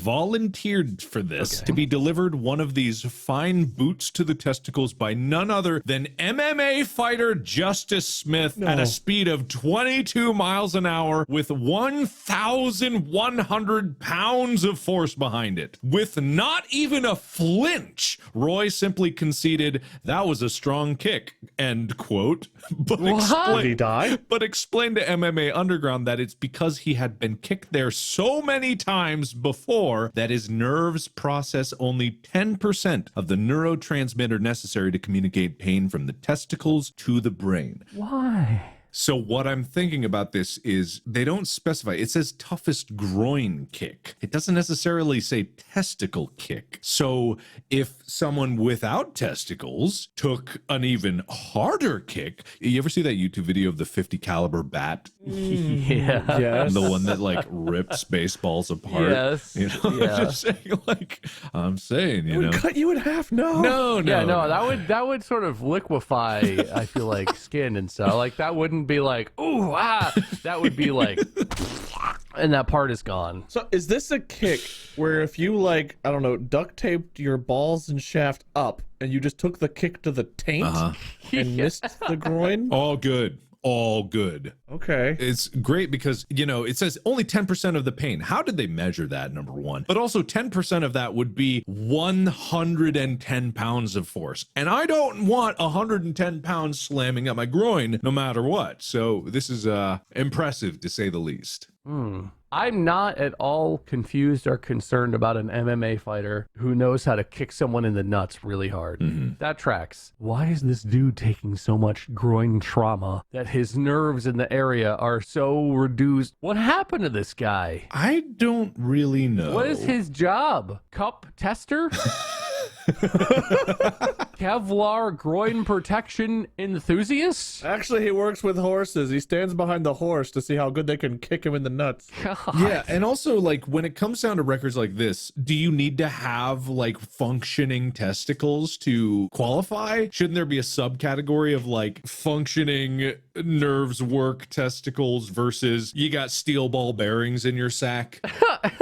for this to be delivered one of these fine boots to the testicles by none other than MMA fighter Justice Smith at a speed of 22 miles an hour with 1,100 pounds of force behind it. With not even a flinch, Roy simply conceded that was a strong kick, end quote. But Did he die? But explained to MMA Underground that it's because he had been kicked there so many times before that his nerves process only 10% of the neurotransmitter necessary to communicate pain from the testicles to the brain. Why? So what I'm thinking about this is they don't specify. It says toughest groin kick. It doesn't necessarily say testicle kick. So if someone without testicles took an even harder kick, you ever see that YouTube video of the 50 caliber bat? Yeah. Yes. The one that like rips baseballs apart. Yes. You know, Yeah. I'm saying, you know. Cut you in half. No. No. Yeah, no, that would sort of liquefy, I feel like, skin and stuff. Like, that wouldn't be like, ooh, ah. That would be like, and that part is gone. So is this a kick where if you like, I don't know, duct taped your balls and shaft up and you just took the kick to the taint and missed the groin? All good. All good. Okay. It's great because, you know, it says only 10% of the pain. How did they measure that, number one? But also 10% of that would be 110 pounds of force. And I don't want 110 pounds slamming at my groin no matter what. So this is impressive, to say the least. I'm not at all confused or concerned about an MMA fighter who knows how to kick someone in the nuts really hard. That tracks. Why is this dude taking so much groin trauma that his nerves in the area are so reduced? What happened to this guy? I don't really know. What is his job? Cup tester? Kevlar groin protection enthusiast? Actually, he works with horses. He stands behind the horse to see how good they can kick him in the nuts. God. Yeah, and also like when it comes down to records like this, do you need to have like functioning testicles to qualify? Shouldn't there be a subcategory of like functioning nerves work testicles versus you got steel ball bearings in your sack?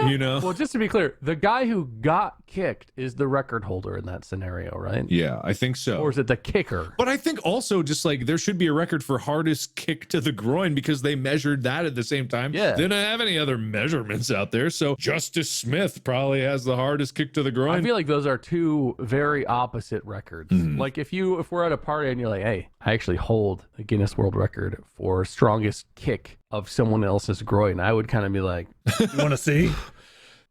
You know? Well, just to be clear, the guy who got kicked is the record holder in that scenario, right? Yeah, I think so. Or is it the kicker? But I think also just like there should be a record for hardest kick to the groin because they measured that at the same time. Yeah. They don't have any other measurements out there. So Justice Smith probably has the hardest kick to the groin. I feel like those are two very opposite records. Like if we're at a party and you're like, hey, I actually hold the Guinness World Record for strongest kick of someone else's groin, I would kind of be like, You want to see?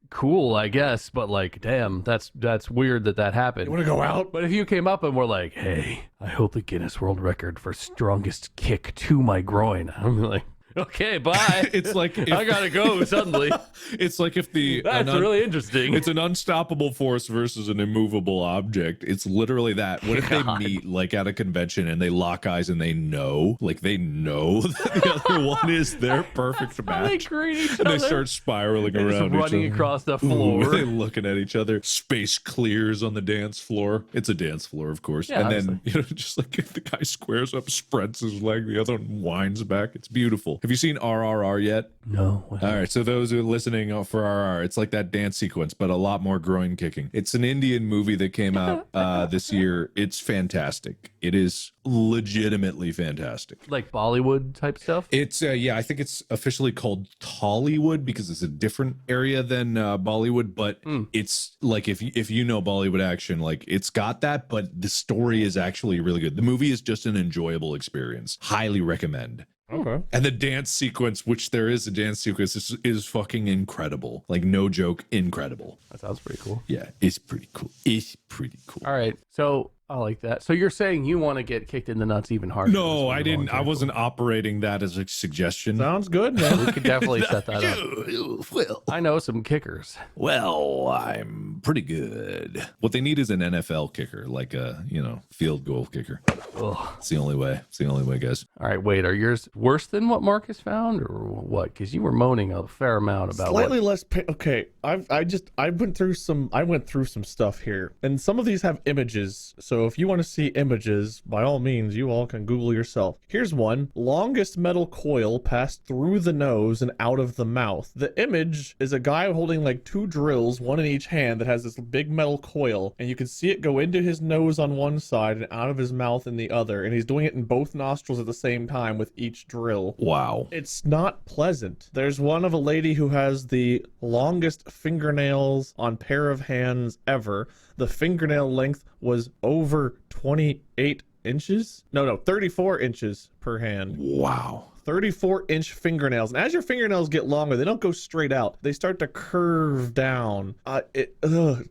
cool, I guess, but like, damn, that's weird that happened. You want to go out? But if you came up and were like, hey, I hold the Guinness World Record for strongest kick to my groin, I'm like, okay, bye. It's like I gotta go suddenly. it's like if That's really interesting. it's an unstoppable force versus an immovable object. It's literally that. What if they meet like at a convention and they lock eyes and they know that the other one is their perfect How they match? greet each And other. they start spiraling They're just around running each other. across the Ooh, floor. they looking at each other. Space clears on the dance floor. It's a dance floor, of course. Yeah, and then just like if the guy squares up, spreads his leg, the other one winds back. It's beautiful. Have you seen RRR yet? No. All right, so those who are listening for RR, it's like that dance sequence, but a lot more groin kicking. It's an Indian movie that came out this year. It's fantastic. It is legitimately fantastic. Like Bollywood type stuff? It's I think it's officially called Tollywood because it's a different area than Bollywood, but it's like if you know Bollywood action, like it's got that, but the story is actually really good. The movie is just an enjoyable experience. Highly recommend. Okay. And the dance sequence, which there is a dance sequence, is fucking incredible. Like, no joke, incredible. That sounds pretty cool. Yeah, it's pretty cool. It's pretty cool. All right. So I like that. So you're saying you want to get kicked in the nuts even harder? No, I didn't. I wasn't operating that as a suggestion. Sounds good, man. We could definitely set that up. Well, I know some kickers. I'm pretty good. What they need is an NFL kicker, like a, field goal kicker. Ugh. It's the only way. It's the only way, guys. All right, wait. Are yours worse than what Marcus found, or what? Because you were moaning a fair amount about Slightly less. Okay, I went through some stuff here, and some of these have images. So if you want to see images, by all means, you all can Google yourself. Here's one: longest metal coil passed through the nose and out of the mouth. The image is a guy holding like two drills, one in each hand, that has this big metal coil, and you can see it go into his nose on one side and out of his mouth in the other, and he's doing it in both nostrils at the same time with each drill. Wow. It's not pleasant. There's one of a lady who has the longest fingernails on pair of hands ever. The fingernail length was over 28 inches. No, 34 inches per hand. Wow. 34-inch fingernails. And as your fingernails get longer, they don't go straight out. They start to curve down.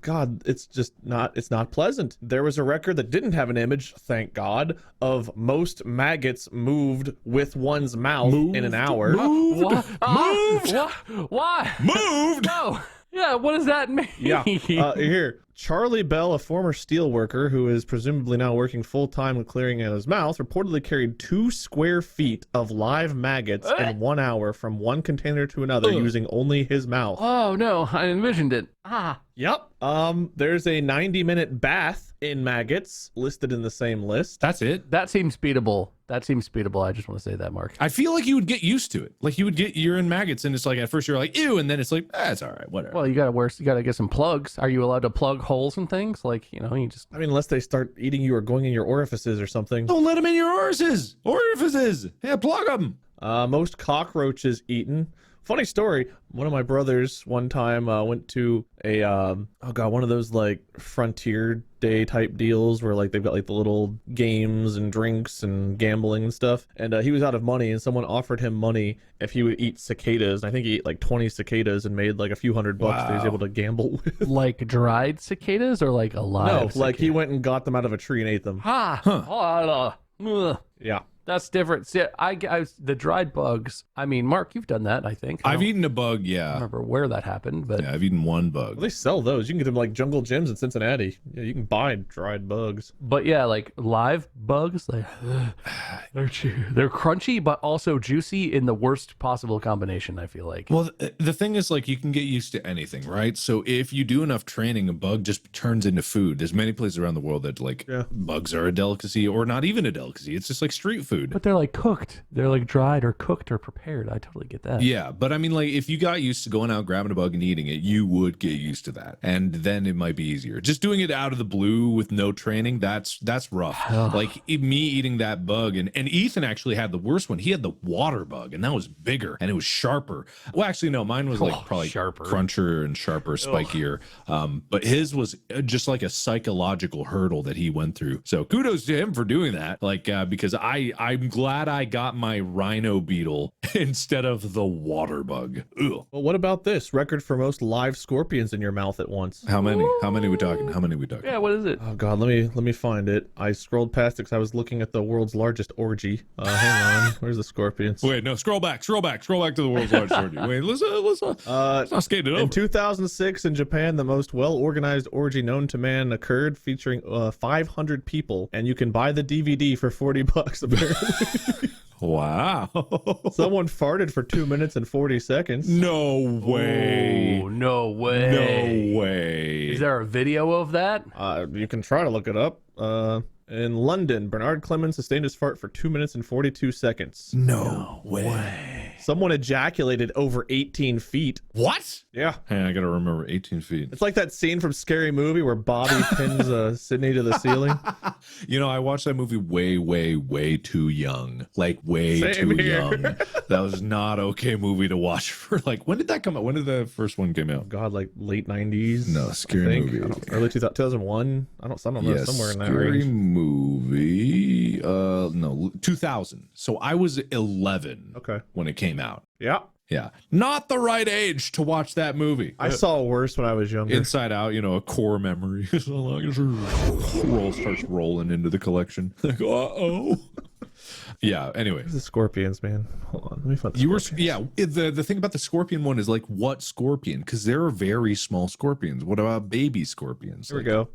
God, it's not pleasant. There was a record that didn't have an image, thank God, of most maggots moved with one's mouth in an hour. What? Why? Moved. No. Yeah, what does that mean? Yeah. Here, Charlie Bell, a former steel worker who is presumably now working full-time with clearing out his mouth, reportedly carried 2 square feet of live maggots in 1 hour from one container to another using only his mouth. Oh, no, I envisioned it. Yep. There's a 90-minute bath in maggots listed in the same list. That's it. That seems beatable. I just want to say that, Mark. I feel like you would get used to it. Like you're in maggots and it's like at first you're like, ew, and then it's like, it's all right, whatever. Well, you gotta get some plugs. Are you allowed to plug holes and things? Like, you just... I mean, unless they start eating you or going in your orifices or something. Don't let them in your orifices. Yeah, plug them. Most cockroaches eaten. Funny story. One of my brothers one time went to a one of those like Frontier Day type deals where like they've got like the little games and drinks and gambling and stuff. And he was out of money, and someone offered him money if he would eat cicadas. And I think he ate like 20 cicadas and made like a few $100 that he was able to gamble with. Like dried cicadas or like alive? No, like he went and got them out of a tree and ate them. Yeah. That's different. See, the dried bugs. I mean, Mark, you've done that, I think. I've eaten a bug, I yeah. don't remember where that happened, but Yeah, I've eaten one bug. Well, they sell those. You can get them like Jungle Gyms in Cincinnati. Yeah, you can buy dried bugs. yeah, like live bugs, like they're crunchy but also juicy in the worst possible combination, I feel like. Well, the thing is, like, you can get used to anything, right? So if you do enough training, a bug just turns into food. There's many places around the world that, like, bugs are a delicacy or not even a delicacy. It's just like street food. But they're like cooked. They're like dried or cooked or prepared. I totally get that. Yeah, but I mean, like, if you got used to going out, grabbing a bug and eating it, you would get used to that. And then it might be easier. Just doing it out of the blue with no training, that's rough. Like, me eating that bug, and Ethan actually had the worst one. He had the water bug, and that was bigger, and it was sharper. Well, actually, no, mine was like probably sharper. cruncher and sharper, spikier. But his was just like a psychological hurdle that he went through. So kudos to him for doing that. Like, because I'm glad I got my rhino beetle instead of the water bug. Ugh. Well, what about this record for most live scorpions in your mouth at once? How many? How many we talking? How many we talking? Yeah, what is it? Oh God, let me find it. I scrolled past it because I was looking at the world's largest orgy. Hang on, where's the scorpions? Wait, no, scroll back to the world's largest orgy. Wait, let's not skate it In over. 2006 in Japan, the most well-organized orgy known to man occurred, featuring 500 people, and you can buy the DVD for $40 apparently. Wow. Someone farted for 2 minutes and 40 seconds. No way. Oh, no way. No way. Is there a video of that? You can try to look it up. In London, Bernard Clemens sustained his fart for 2 minutes and 42 seconds. No way. Someone ejaculated over 18 feet. What? Yeah. Hey, I gotta remember 18 feet. It's like that scene from Scary Movie where Bobby pins Sydney to the ceiling. You know, I watched that movie way too young. Like, way Same too here. young. That was not okay movie to watch for, like, when did that come out? When did the first one came out? God, like late 90s. No, Scary Movie. Early 2001. I don't know. Yes, Somewhere in that Scary range. Movie. No, 2000. So I was 11 Okay. when it came out. Yeah. Yeah. Not the right age to watch that movie. I saw worse when I was younger. Inside Out, you know, a core memory. Roll starts rolling into the collection. Like, uh-oh. Yeah, anyway. The scorpions, man. Hold on. Let me find the You were, scorpions. yeah, the thing about the scorpion one is, like, what scorpion? Because there are very small scorpions. What about baby scorpions? Here we go.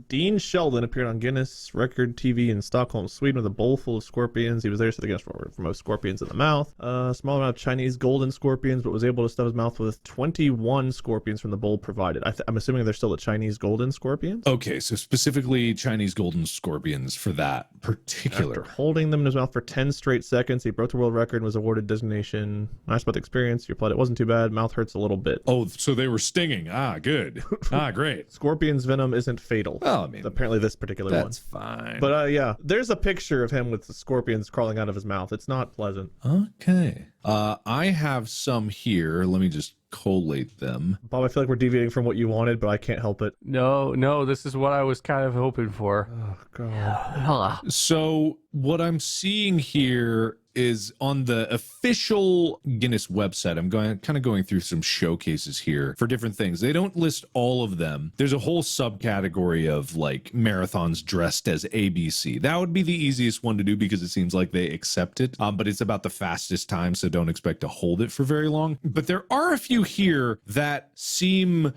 Dean Sheldon appeared on Guinness Record TV in Stockholm, Sweden, with a bowl full of scorpions. He was there to the Guinness for most scorpions in the mouth. Small amount of Chinese golden scorpions, but was able to stuff his mouth with 21 scorpions from the bowl provided. I'm assuming they're still a Chinese golden scorpions. Okay, so specifically Chinese golden scorpions for that particular. After holding them in his mouth for 10 straight seconds, he broke the world record and was awarded designation. Nice about the experience. You replied, it wasn't too bad. Mouth hurts a little bit. Oh, so they were stinging. Ah, good. Ah, great. Scorpion's venom isn't fatal. Well, I mean, Apparently this particular that's one. fine. But yeah, there's a picture of him with the scorpions crawling out of his mouth. It's not pleasant. Okay. I have some here. Let me just collate them. Bob, I feel like we're deviating from what you wanted, but I can't help it. No, this is what I was kind of hoping for. Oh, God. So what I'm seeing here is on the official Guinness website. I'm going through some showcases here for different things. They don't list all of them. There's a whole subcategory of, like, marathons dressed as ABC. That would be the easiest one to do because it seems like they accept it. But it's about the fastest time, so don't expect to hold it for very long. But there are a few here that seem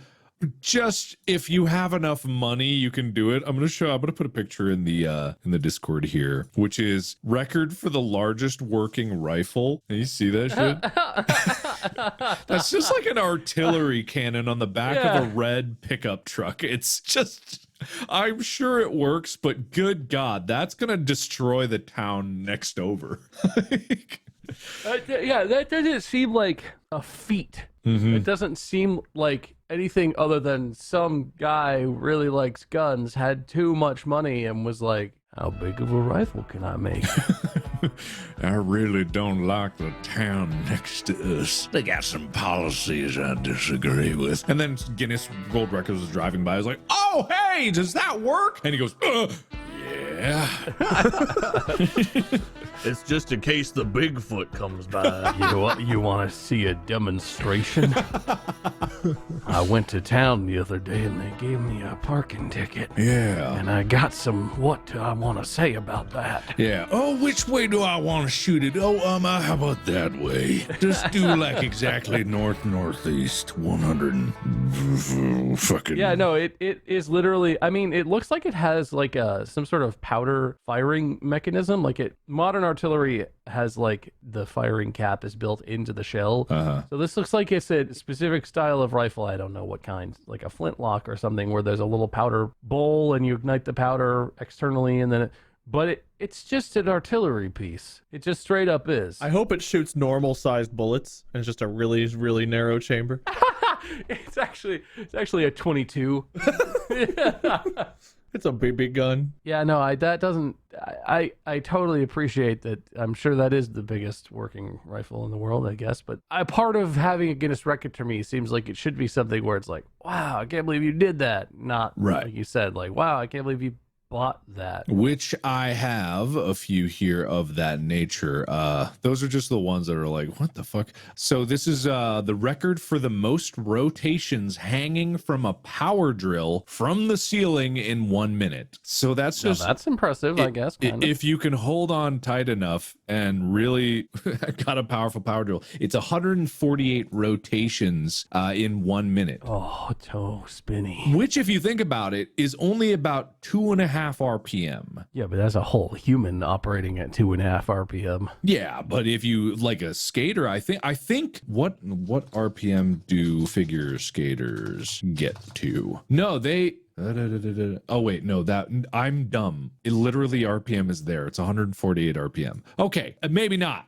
just, if you have enough money, you can do it. I'm gonna put a picture in the Discord here, which is record for the largest working rifle. Can you see that shit? That's just like an artillery cannon on the back of a red pickup truck. It's just, I'm sure it works, but good God, that's gonna destroy the town next over. Yeah, that doesn't seem like a feat. It doesn't seem like anything other than some guy who really likes guns, had too much money, and was like, how big of a rifle can I make? I really don't like the town next to us. They got some policies I disagree with. And then Guinness World Records was driving by. I was like, oh, hey, does that work? And he goes, yeah. Yeah. It's just in case the Bigfoot comes by. You want to see a demonstration? I went to town the other day and they gave me a parking ticket. Yeah. And I got some, what do I want to say about that? Yeah. Oh, which way do I want to shoot it? Oh, how about that way? Just do like exactly northeast 100 and fucking. Yeah, no, it is literally, I mean, it looks like it has like some sort of powder firing mechanism. Like modern artillery has like the firing cap is built into the shell. So this looks like it's a specific style of rifle. I don't know what kind, like a flintlock or something, where there's a little powder bowl and you ignite the powder externally, and then it's just an artillery piece. It just straight up is. I hope it shoots normal sized bullets and it's just a really, really narrow chamber. It's actually a 22. It's a BB gun. Yeah, no, I totally appreciate that. I'm sure that is the biggest working rifle in the world, I guess. But a part of having a Guinness record to me seems like it should be something where it's like, wow, I can't believe you did that. Not right. Like you said, like, wow, I can't believe you bought that. Which I have a few here of that nature. Those are just the ones that are like, what the fuck? So this is the record for the most rotations hanging from a power drill from the ceiling in 1 minute. So that's just, now that's impressive, I guess. If you can hold on tight enough and really got a powerful power drill, it's 148 rotations in 1 minute. Oh, toe spinny. Which, if you think about it, is only about 2.5 RPM. Yeah, but that's a whole human operating at 2.5 RPM. Yeah, but if you like a skater, I think what RPM do figure skaters get to? No, they. Oh wait, no, that I'm dumb. It literally RPM is there. It's 148 RPM. Okay, maybe not.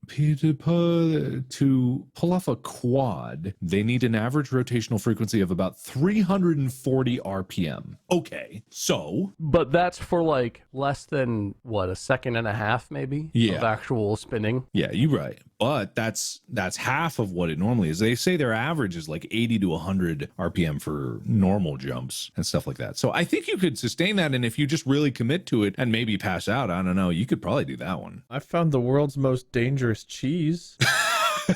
To pull off a quad, they need an average rotational frequency of about 340 RPM. Okay, so. But that's for like less than, what, a second and a half maybe? Yeah. Of actual spinning? Yeah, you're right. But that's half of what it normally is. They say their average is like 80 to 100 RPM for normal jumps and stuff like that. So I think you could sustain that, and if you just really commit to it and maybe pass out, I don't know, you could probably do that one. I found the world's most dangerous cheese.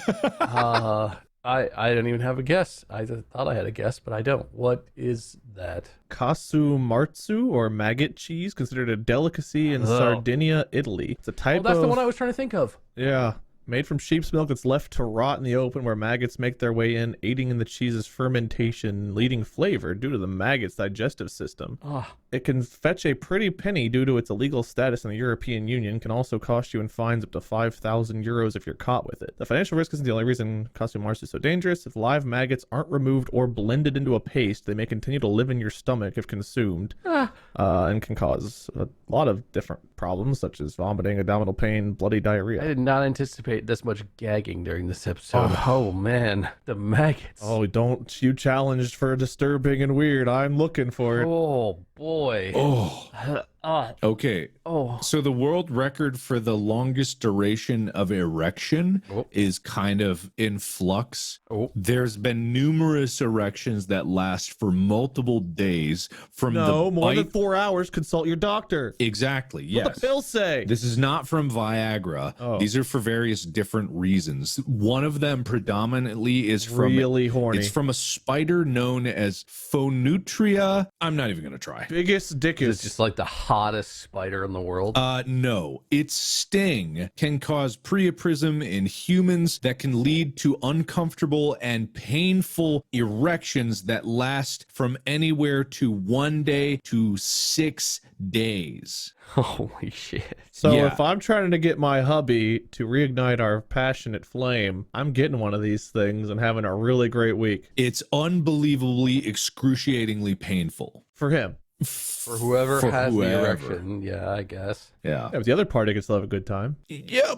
I don't even have a guess. I thought I had a guess, but I don't. What is that? Casu marzu, or maggot cheese, considered a delicacy in Sardinia, Italy. It's a type that's the one I was trying to think of. Yeah. Made from sheep's milk, it's left to rot in the open where maggots make their way in, aiding in the cheese's fermentation, leading flavor due to the maggot's digestive system. It can fetch a pretty penny due to its illegal status in the European Union, can also cost you in fines up to 5,000 euros if you're caught with it. The financial risk isn't the only reason casu marzu is so dangerous. If live maggots aren't removed or blended into a paste, they may continue to live in your stomach if consumed, and can cause a lot of different problems, such as vomiting, abdominal pain, bloody diarrhea. I did not anticipate this much gagging during this episode. Oh man, the maggots. Oh, don't you challenged for disturbing and weird. I'm looking for it. Oh boy. Okay. So the world record for the longest duration of erection is kind of in flux. There's been numerous erections that last for multiple days from more than 4 hours. Consult your doctor. Exactly. Yes. What the pill say? This is not from Viagra. These are for various different reasons. One of them predominantly is from really horny. It's from a spider known as Phonutria. I'm not even gonna try. Biggest dick It's just like the hottest spider in the world. No. Its sting can cause priapism in humans that can lead to uncomfortable and painful erections that last from anywhere to 1 day to 6 days. Holy shit. So if I'm trying to get my hubby to reignite our passionate flame, I'm getting one of these things and having a really great week. It's unbelievably excruciatingly painful. For him. For whoever has the erection, yeah, I guess. Yeah. But the other party can still have a good time. Yeah,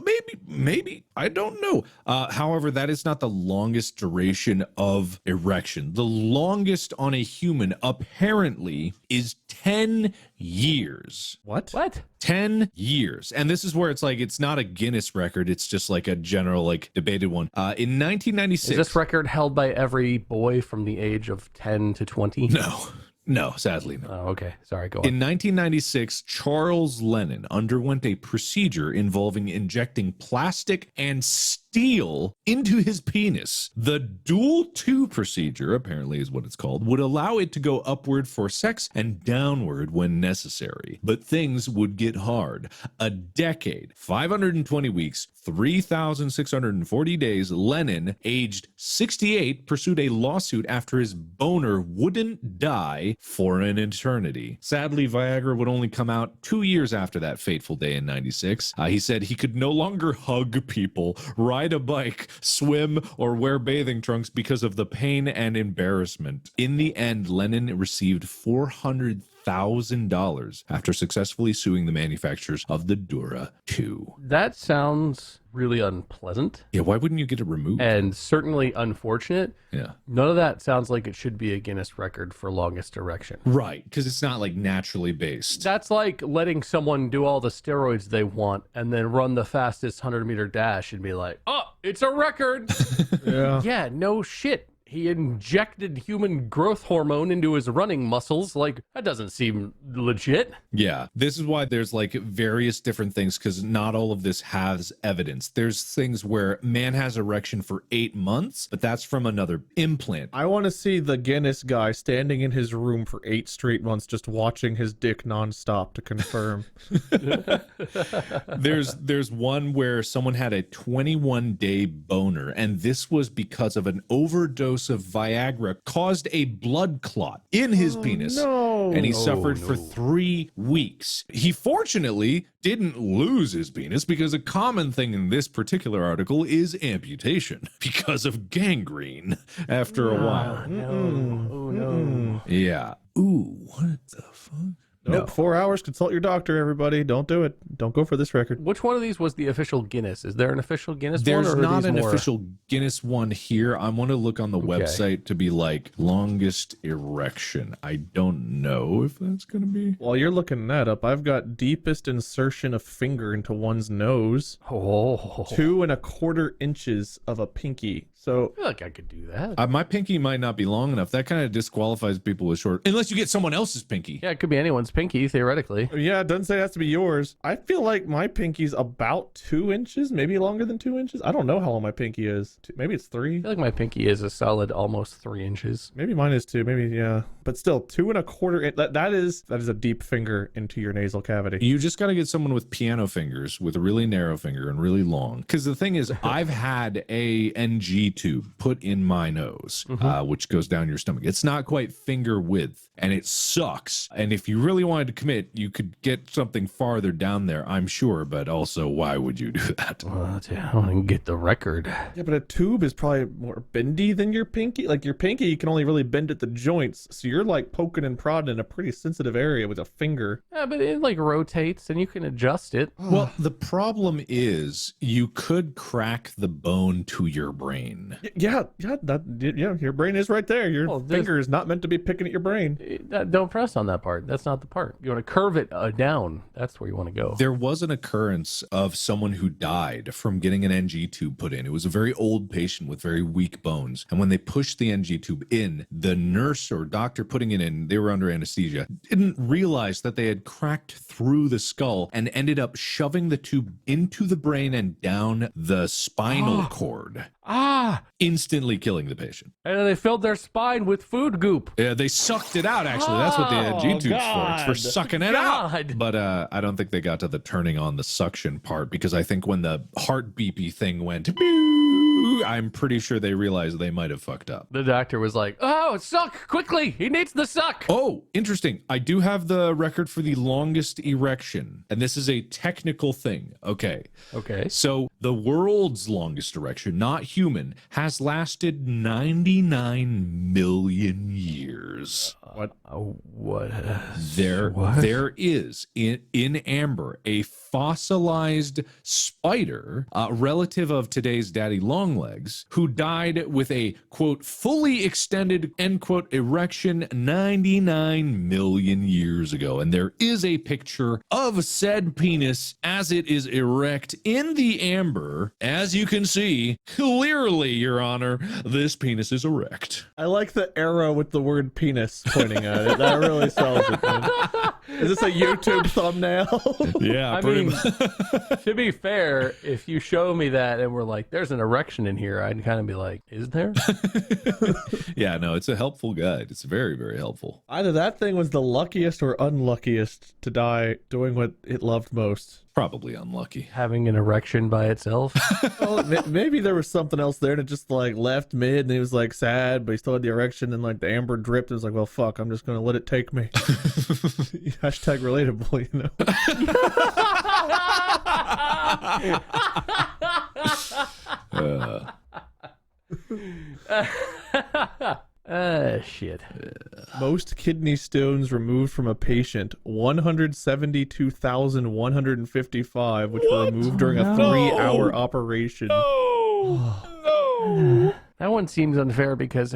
maybe. I don't know. However, that is not the longest duration of erection. The longest on a human, apparently, is 10 years. What? 10 years. And this is where it's like, it's not a Guinness record. It's just like a general, like, debated one. In 1996. Is this record held by every boy from the age of 10 to 20? No. No, sadly no. Oh, okay. Sorry, go on. In 1996, Charles Lennon underwent a procedure involving injecting plastic and steel into his penis. The dual tube procedure, apparently is what it's called, would allow it to go upward for sex and downward when necessary. But things would get hard. A decade, 520 weeks, 3,640 days, Lennon, aged 68, pursued a lawsuit after his boner wouldn't die for an eternity. Sadly, Viagra would only come out 2 years after that fateful day in 96. He said he could no longer hug people, ride a bike, swim, or wear bathing trunks because of the pain and embarrassment. In the end, Lennon received $400,000 after successfully suing the manufacturers of the Dura 2. That sounds really unpleasant. Yeah, why wouldn't you get it removed? And certainly unfortunate. Yeah. None of that sounds like it should be a Guinness record for longest erection. Right, because it's not like naturally based. That's like letting someone do all the steroids they want and then run the fastest 100-meter dash and be like, oh, it's a record. Yeah. Yeah, no shit. He injected human growth hormone into his running muscles. Like, that doesn't seem legit. Yeah, this is why there's like various different things, because not all of this has evidence. There's things where man has erection for 8 months, but that's from another implant. I want to see the Guinness guy standing in his room for 8 straight months just watching his dick nonstop to confirm. There's one where someone had a 21-day boner, and this was because of an overdose of Viagra caused a blood clot in his penis. No. And he suffered for 3 weeks. He fortunately didn't lose his penis, because a common thing in this particular article is amputation because of gangrene after a while. No. Oh, no. Yeah. Ooh, what the fuck? Nope, 4 hours. Consult your doctor, everybody. Don't do it. Don't go for this record. Which one of these was the official Guinness? Is there an official Guinness There's one? Or are not these an more... official Guinness one here. I want to look on the website to be like longest erection. I don't know if that's going to be. While you're looking that up, I've got deepest insertion of finger into one's nose. Oh. 2¼ inches of a pinky. So I feel like I could do that. My pinky might not be long enough. That kind of disqualifies people with short, unless you get someone else's pinky. Yeah, it could be anyone's pinky, theoretically. yeah, it doesn't say it has to be yours. I feel like my pinky's about 2 inches, maybe longer than 2 inches. I don't know how long my pinky is. Maybe it's 3. I feel like my pinky is a solid almost 3 inches. Maybe mine is 2. Maybe, yeah. But still, 2¼ that is a deep finger into your nasal cavity. You just got to get someone with piano fingers, with a really narrow finger and really long. Because the thing is, I've had a NG tube put in my nose, which goes down your stomach. It's not quite finger width, and it sucks. And if you really wanted to commit, you could get something farther down there, I'm sure. But also, why would you do that? Well, I want to get the record. Yeah, but a tube is probably more bendy than your pinky. Like your pinky, you can only really bend at the joints. So you're like poking and prodding in a pretty sensitive area with a finger. Yeah, but it like rotates and you can adjust it. Well, the problem is you could crack the bone to your brain. Yeah, your brain is right there. Your finger is not meant to be picking at your brain. Don't press on that part. That's not the part. You want to curve it down. That's where you want to go. There was an occurrence of someone who died from getting an NG tube put in. It was a very old patient with very weak bones. And when they pushed the NG tube in, the nurse or doctor putting it in, they were under anesthesia, didn't realize that they had cracked through the skull and ended up shoving the tube into the brain and down the spinal cord. Instantly killing the patient. And then they filled their spine with food goop. Yeah, they sucked it out, actually. That's what the NG tube's for. It's for sucking it out. But I don't think they got to the turning on the suction part, because I think when the heart beepy thing went, I'm pretty sure they realized they might have fucked up. The doctor was like, oh, suck, quickly. He needs the suck. Oh, interesting. I do have the record for the longest erection, and this is a technical thing. Okay. So the world's longest erection, not human, has lasted 99 million years. What? There is in amber a fossilized spider, relative of today's daddy long legs, who died with a, quote, fully extended, end quote, erection 99 million years ago. And there is a picture of said penis as it is erect in the amber. As you can see, clearly, Your Honor, this penis is erect. I like the arrow with the word penis pointing at it. That really sells it, man. Is this a YouTube thumbnail? Yeah, I mean, to be fair, if you show me that and we're like, there's an erection in here, I'd kind of be like, is there? Yeah, no, it's a helpful guide. It's very, very helpful. Either that thing was the luckiest or unluckiest to die doing what it loved most. Probably unlucky. Having an erection by itself. Well, maybe there was something else there and it just like left mid and he was like sad, but he still had the erection and like the amber dripped. It was like, well, fuck, I'm just going to let it take me. Hashtag relatable, you know? Shit. Most kidney stones removed from a patient, 172,155, which were removed during a 3-hour operation. That one seems unfair because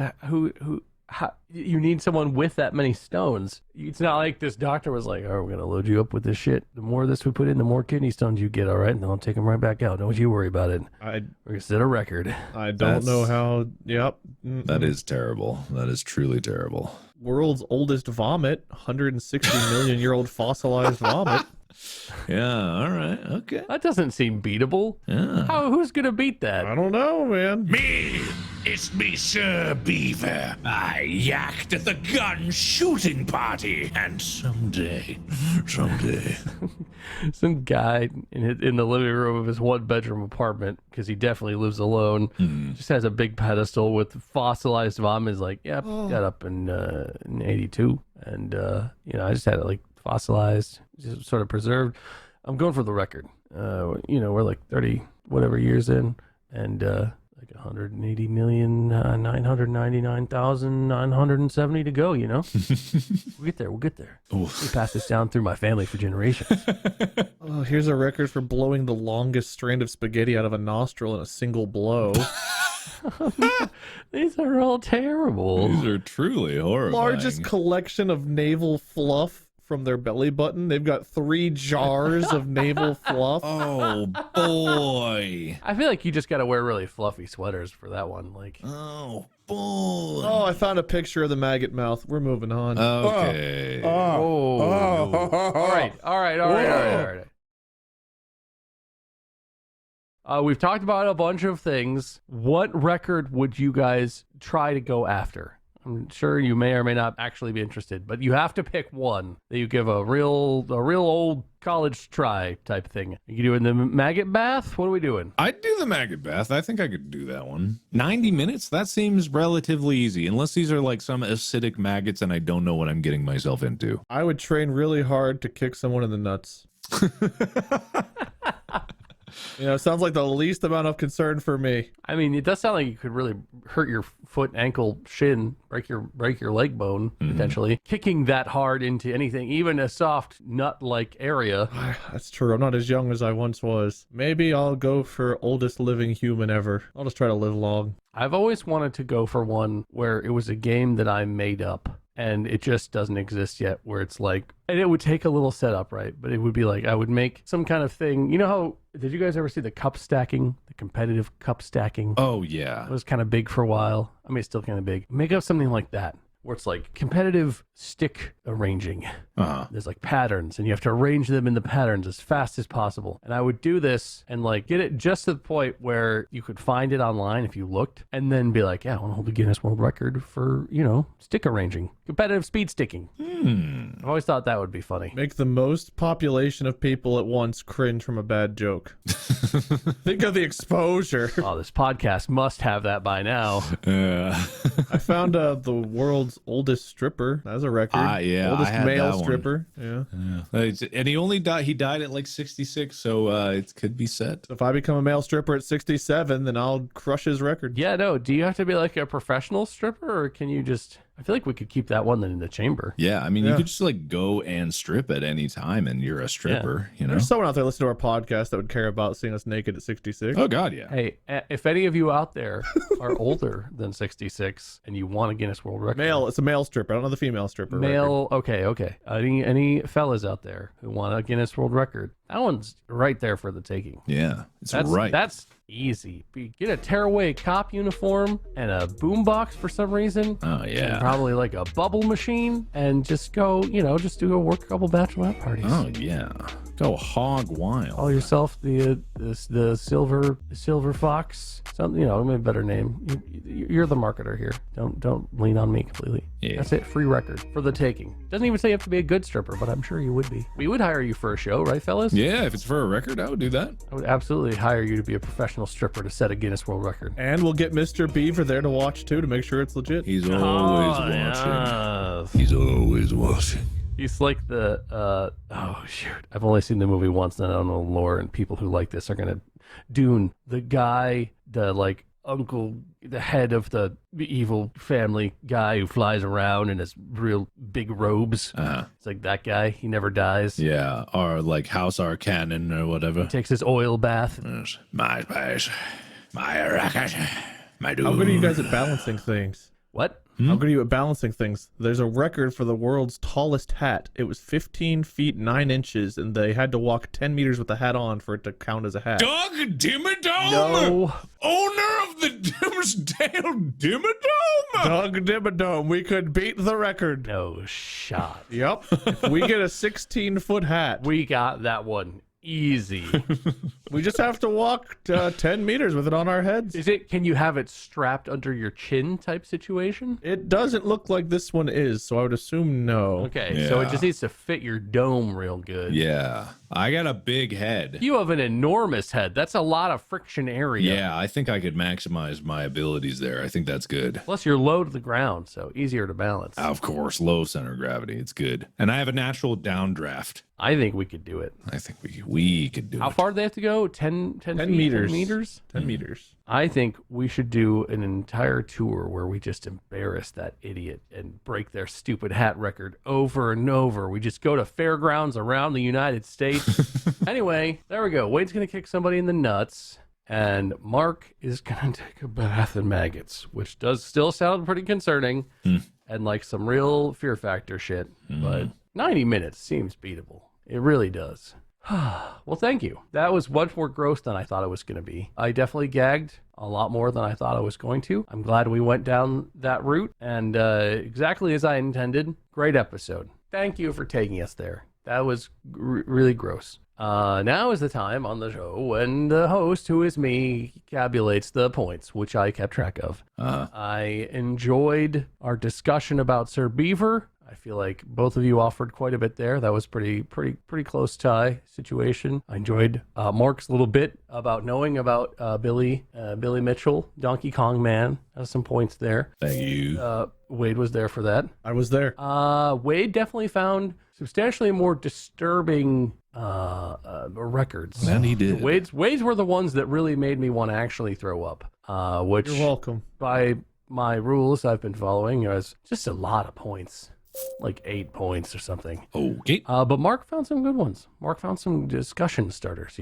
you need someone with that many stones. It's not like this doctor was like, oh, we're going to load you up with this shit. The more of this we put in, the more kidney stones you get, all right? And then I'll take them right back out. Don't you worry about it. We're going to set a record. I don't know how. Yep. That is terrible. That is truly terrible. World's oldest vomit, 160 million year old fossilized vomit. Yeah, all right, okay. That doesn't seem beatable. Yeah. Who's going to beat that? I don't know, man. Me! It's me, Sir Beaver. I yacked at the gun shooting party. And someday. Some guy in the living room of his one-bedroom apartment, because he definitely lives alone, just has a big pedestal with fossilized vomit. Is like, yep, got up in 82, and I just had it like fossilized, just sort of preserved. I'm going for the record. We're like 30 whatever years in, and like 180,999,970 to go. We'll get there. We pass this down through my family for generations. Oh, here's a record for blowing the longest strand of spaghetti out of a nostril in a single blow. These are all terrible. These are truly horrifying. Largest collection of navel fluff from their belly button. They've got 3 jars of navel fluff. Oh, boy. I feel like you just got to wear really fluffy sweaters for that one. Like, Oh, boy. Oh, I found a picture of the maggot mouth. We're moving on. Okay. all right. We've talked about a bunch of things. What record would you guys try to go after? I'm sure you may or may not actually be interested, but you have to pick one that you give a real old college try type thing. You doing the maggot bath? What are we doing? I'd do the maggot bath. I think I could do that one. 90 minutes? That seems relatively easy, unless these are like some acidic maggots and I don't know what I'm getting myself into. I would train really hard to kick someone in the nuts. It sounds like the least amount of concern for me. I mean, it does sound like you could really hurt your foot, ankle, shin, break your leg bone, potentially. Kicking that hard into anything, even a soft nut-like area. That's true. I'm not as young as I once was. Maybe I'll go for oldest living human ever. I'll just try to live long. I've always wanted to go for one where it was a game that I made up. And it just doesn't exist yet, where it's like, and it would take a little setup, right? But it would be like, I would make some kind of thing. You know how, did you guys ever see the cup stacking, the competitive cup stacking? Oh, yeah. It was kind of big for a while. I mean, it's still kind of big. Make up something like that, where it's like competitive stick arranging. There's like patterns, and you have to arrange them in the patterns as fast as possible. And I would do this and like get it just to the point where you could find it online if you looked, and then be like, yeah, I want to hold the Guinness World Record for, stick arranging, competitive speed sticking. I've always thought that would be funny. Make the most population of people at once cringe from a bad joke. Think of the exposure. Oh, this podcast must have that by now. I found the world's oldest stripper. That's a record. Yeah, oldest I had male that one. stripper. Yeah. And he only died. He died at like 66, so it could be set. If I become a male stripper at 67, then I'll crush his record. Yeah, no. Do you have to be like a professional stripper, or can you just I feel like we could keep that one then in the chamber. Yeah, I mean, Yeah. you could just like go and strip at any time, and you're a stripper. You know. There's someone out there listening to our podcast that would care about seeing us naked at 66. Oh God, yeah. Hey, if any of you out there are older than 66 and you want a Guinness World Record, Male, it's a male stripper. I don't know the female stripper. male, okay. Any fellas out there who want a Guinness World Record, that one's right there for the taking. Yeah, it's That's right. That's easy. Get a tearaway cop uniform and a boombox for some reason. Oh, yeah. And probably like a bubble machine, and just go, just work a couple bachelorette parties. Oh yeah, go hog wild. Call yourself the silver fox. Something, maybe a better name. You're the marketer here. Don't lean on me completely. Yeah. That's it. Free record for the taking. Doesn't even say you have to be a good stripper, but I'm sure you would be. We would hire you for a show, right, fellas? Yeah, if it's for a record, I would do that. I would absolutely hire you to be a professional stripper to set a Guinness World Record. And we'll get Mr. Beaver there to watch too to make sure it's legit. He's always watching. Yes. He's always watching. He's like the oh shoot, I've only seen the movie once and I don't know the lore, and people who like this are gonna Dune, the guy, the like uncle, the head of the evil family guy who flies around in his real big robes. It's like that guy. He never dies. Yeah, or like House Arcanon or whatever. Takes his oil bath. Yes. My space, my racket, my dude. How good are you guys at balancing things? What? How good are you at balancing things? There's a record for the world's tallest hat. It was 15 feet 9 inches, and they had to walk 10 meters with the hat on for it to count as a hat. Doug Dimmadome, No. owner of the Dimsdale Dimmadome. Doug Dimmadome, we could beat the record. No shot. Yep. If we get a 16-foot hat, We got that one easy. we just have to walk 10 meters with it on our heads. Can you have it strapped under your chin type situation? It doesn't look like this one is, so I would assume no. Okay, so it Yeah. just needs to fit your dome real good. Yeah, I got a big head. You have an enormous head. That's a lot of friction area. Yeah, I think I could maximize my abilities there. I think that's good. Plus, you're low to the ground, so easier to balance. Of course, low center of gravity. It's good. And I have a natural downdraft. I think we could do it. I think we could do How it. far do they have to go? 10 10 feet, meters. 10 meters? 10 meters. I think we should do an entire tour where we just embarrass that idiot and break their stupid hat record over and over. We just go to fairgrounds around the United States. Anyway, there we go. Wade's going to kick somebody in the nuts, and Mark is going to take a bath in maggots, which does still sound pretty concerning and like some real fear factor shit. But 90 minutes seems beatable. It really does. Well, thank you. That was much more gross than I thought it was going to be. I definitely gagged a lot more than I thought I was going to. I'm glad we went down that route, and exactly as I intended. Great episode. Thank you for taking us there. That was really gross. Now is the time on the show when the host, who is me, tabulates the points, which I kept track of. I enjoyed our discussion about Sir Beaver. I feel like both of you offered quite a bit there. That was pretty close tie situation. I enjoyed Mark's little bit about knowing about Billy Mitchell, Donkey Kong Man. Has some points there. Thank you. Wade was there for that. I was there. Wade definitely found substantially more disturbing records. And he did. Wade's were the ones that really made me want to actually throw up. Which You're welcome. by my rules I've been following is just a lot of points. Like 8 points or something. Okay. But Mark found some good ones. Mark found some discussion starters,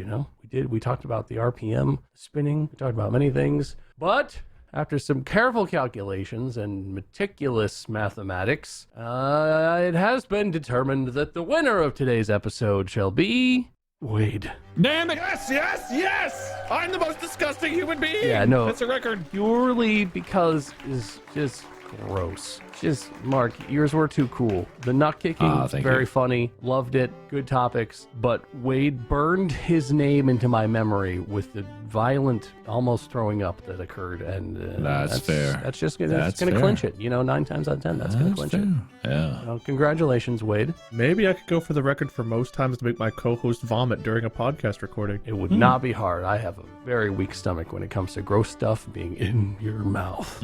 We talked about the RPM spinning. We talked about many things. But after some careful calculations and meticulous mathematics, it has been determined that the winner of today's episode shall be Wade. Damn it! Yes! I'm the most disgusting human being! Yeah, no. That's a record. Purely because it's just gross. Just, Mark, yours were too cool. The nut kicking, thank very you. funny. Loved it. Good topics. But Wade burned his name into my memory with the violent, almost throwing up that occurred. And That's fair. That's just gonna That's fair. Clinch it. 9 times out of 10, that's gonna clinch it. Yeah. Congratulations, Wade. Maybe I could go for the record for most times to make my co-host vomit during a podcast recording. It would not be hard. I have a very weak stomach when it comes to gross stuff being in your mouth.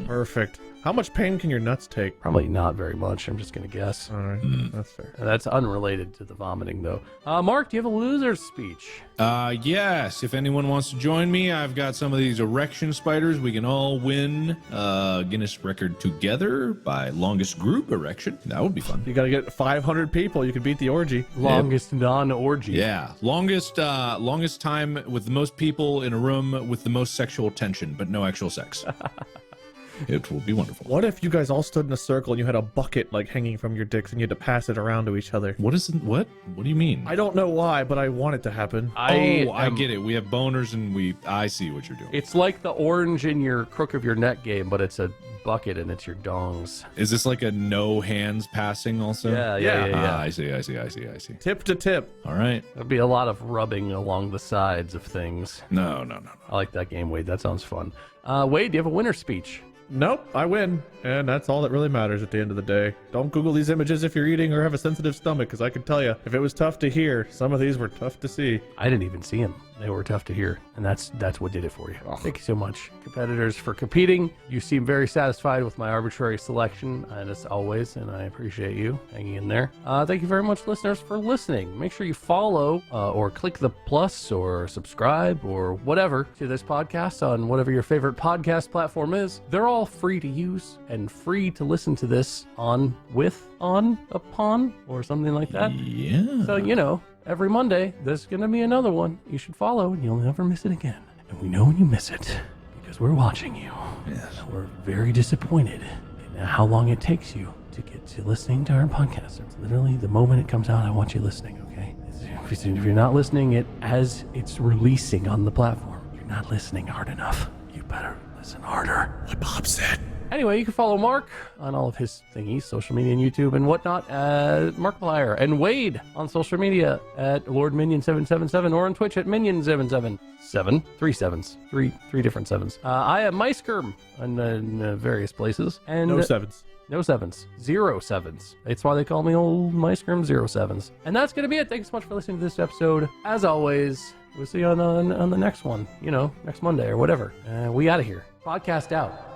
Perfect. How much pain can your nuts take? Probably not very much, I'm just going to guess. All right, that's fair. That's unrelated to the vomiting, though. Mark, do you have a loser's speech? Yes, if anyone wants to join me, I've got some of these erection spiders. We can all win Guinness record together by longest group erection. That would be fun. You gotta get 500 people. You can beat the orgy. Longest non-orgy. Yeah, longest time with the most people in a room with the most sexual tension, but no actual sex. It will be wonderful. What if you guys all stood in a circle and you had a bucket like hanging from your dicks and you had to pass it around to each other? What do you mean? I don't know why, but I want it to happen. I get it. We have boners and I see what you're doing. It's like the orange in your crook of your neck game, but it's a bucket and it's your dongs. Is this like a no hands passing also? Yeah. I see. Tip to tip. All right. There'd be a lot of rubbing along the sides of things. No. I like that game, Wade. That sounds fun. Wade, do you have a winner speech? Nope, I win. And that's all that really matters at the end of the day. Don't Google these images if you're eating or have a sensitive stomach, because I can tell you, if it was tough to hear, some of these were tough to see. I didn't even see them. They were tough to hear, and that's what did it for you. Thank you so much, competitors, for competing. You seem very satisfied with my arbitrary selection, and as always, and I appreciate you hanging in there. Thank you very much, listeners, for listening. Make sure you follow or click the plus or subscribe or whatever to this podcast on whatever your favorite podcast platform is. They're all free to use and free to listen to this on, upon, or something like that. Yeah. So, every Monday, there's going to be another one. You should follow, and you'll never miss it again. And we know when you miss it, because we're watching you. Yes. We're very disappointed in how long it takes you to get to listening to our podcast. It's literally the moment it comes out, I want you listening, okay? If you're not listening it as it's releasing on the platform, you're not listening hard enough. You better listen harder. What Bob said. Anyway, you can follow Mark on all of his thingies, social media and YouTube and whatnot, at Markiplier, and Wade on social media at LordMinion777 or on Twitch at Minion777. Three different sevens. I am Meisker in various places. And No sevens. No sevens. 0 sevens. That's why they call me old Meisker 07s. And that's going to be it. Thanks so much for listening to this episode. As always, we'll see you on the next one, next Monday or whatever. We out of here. Podcast out.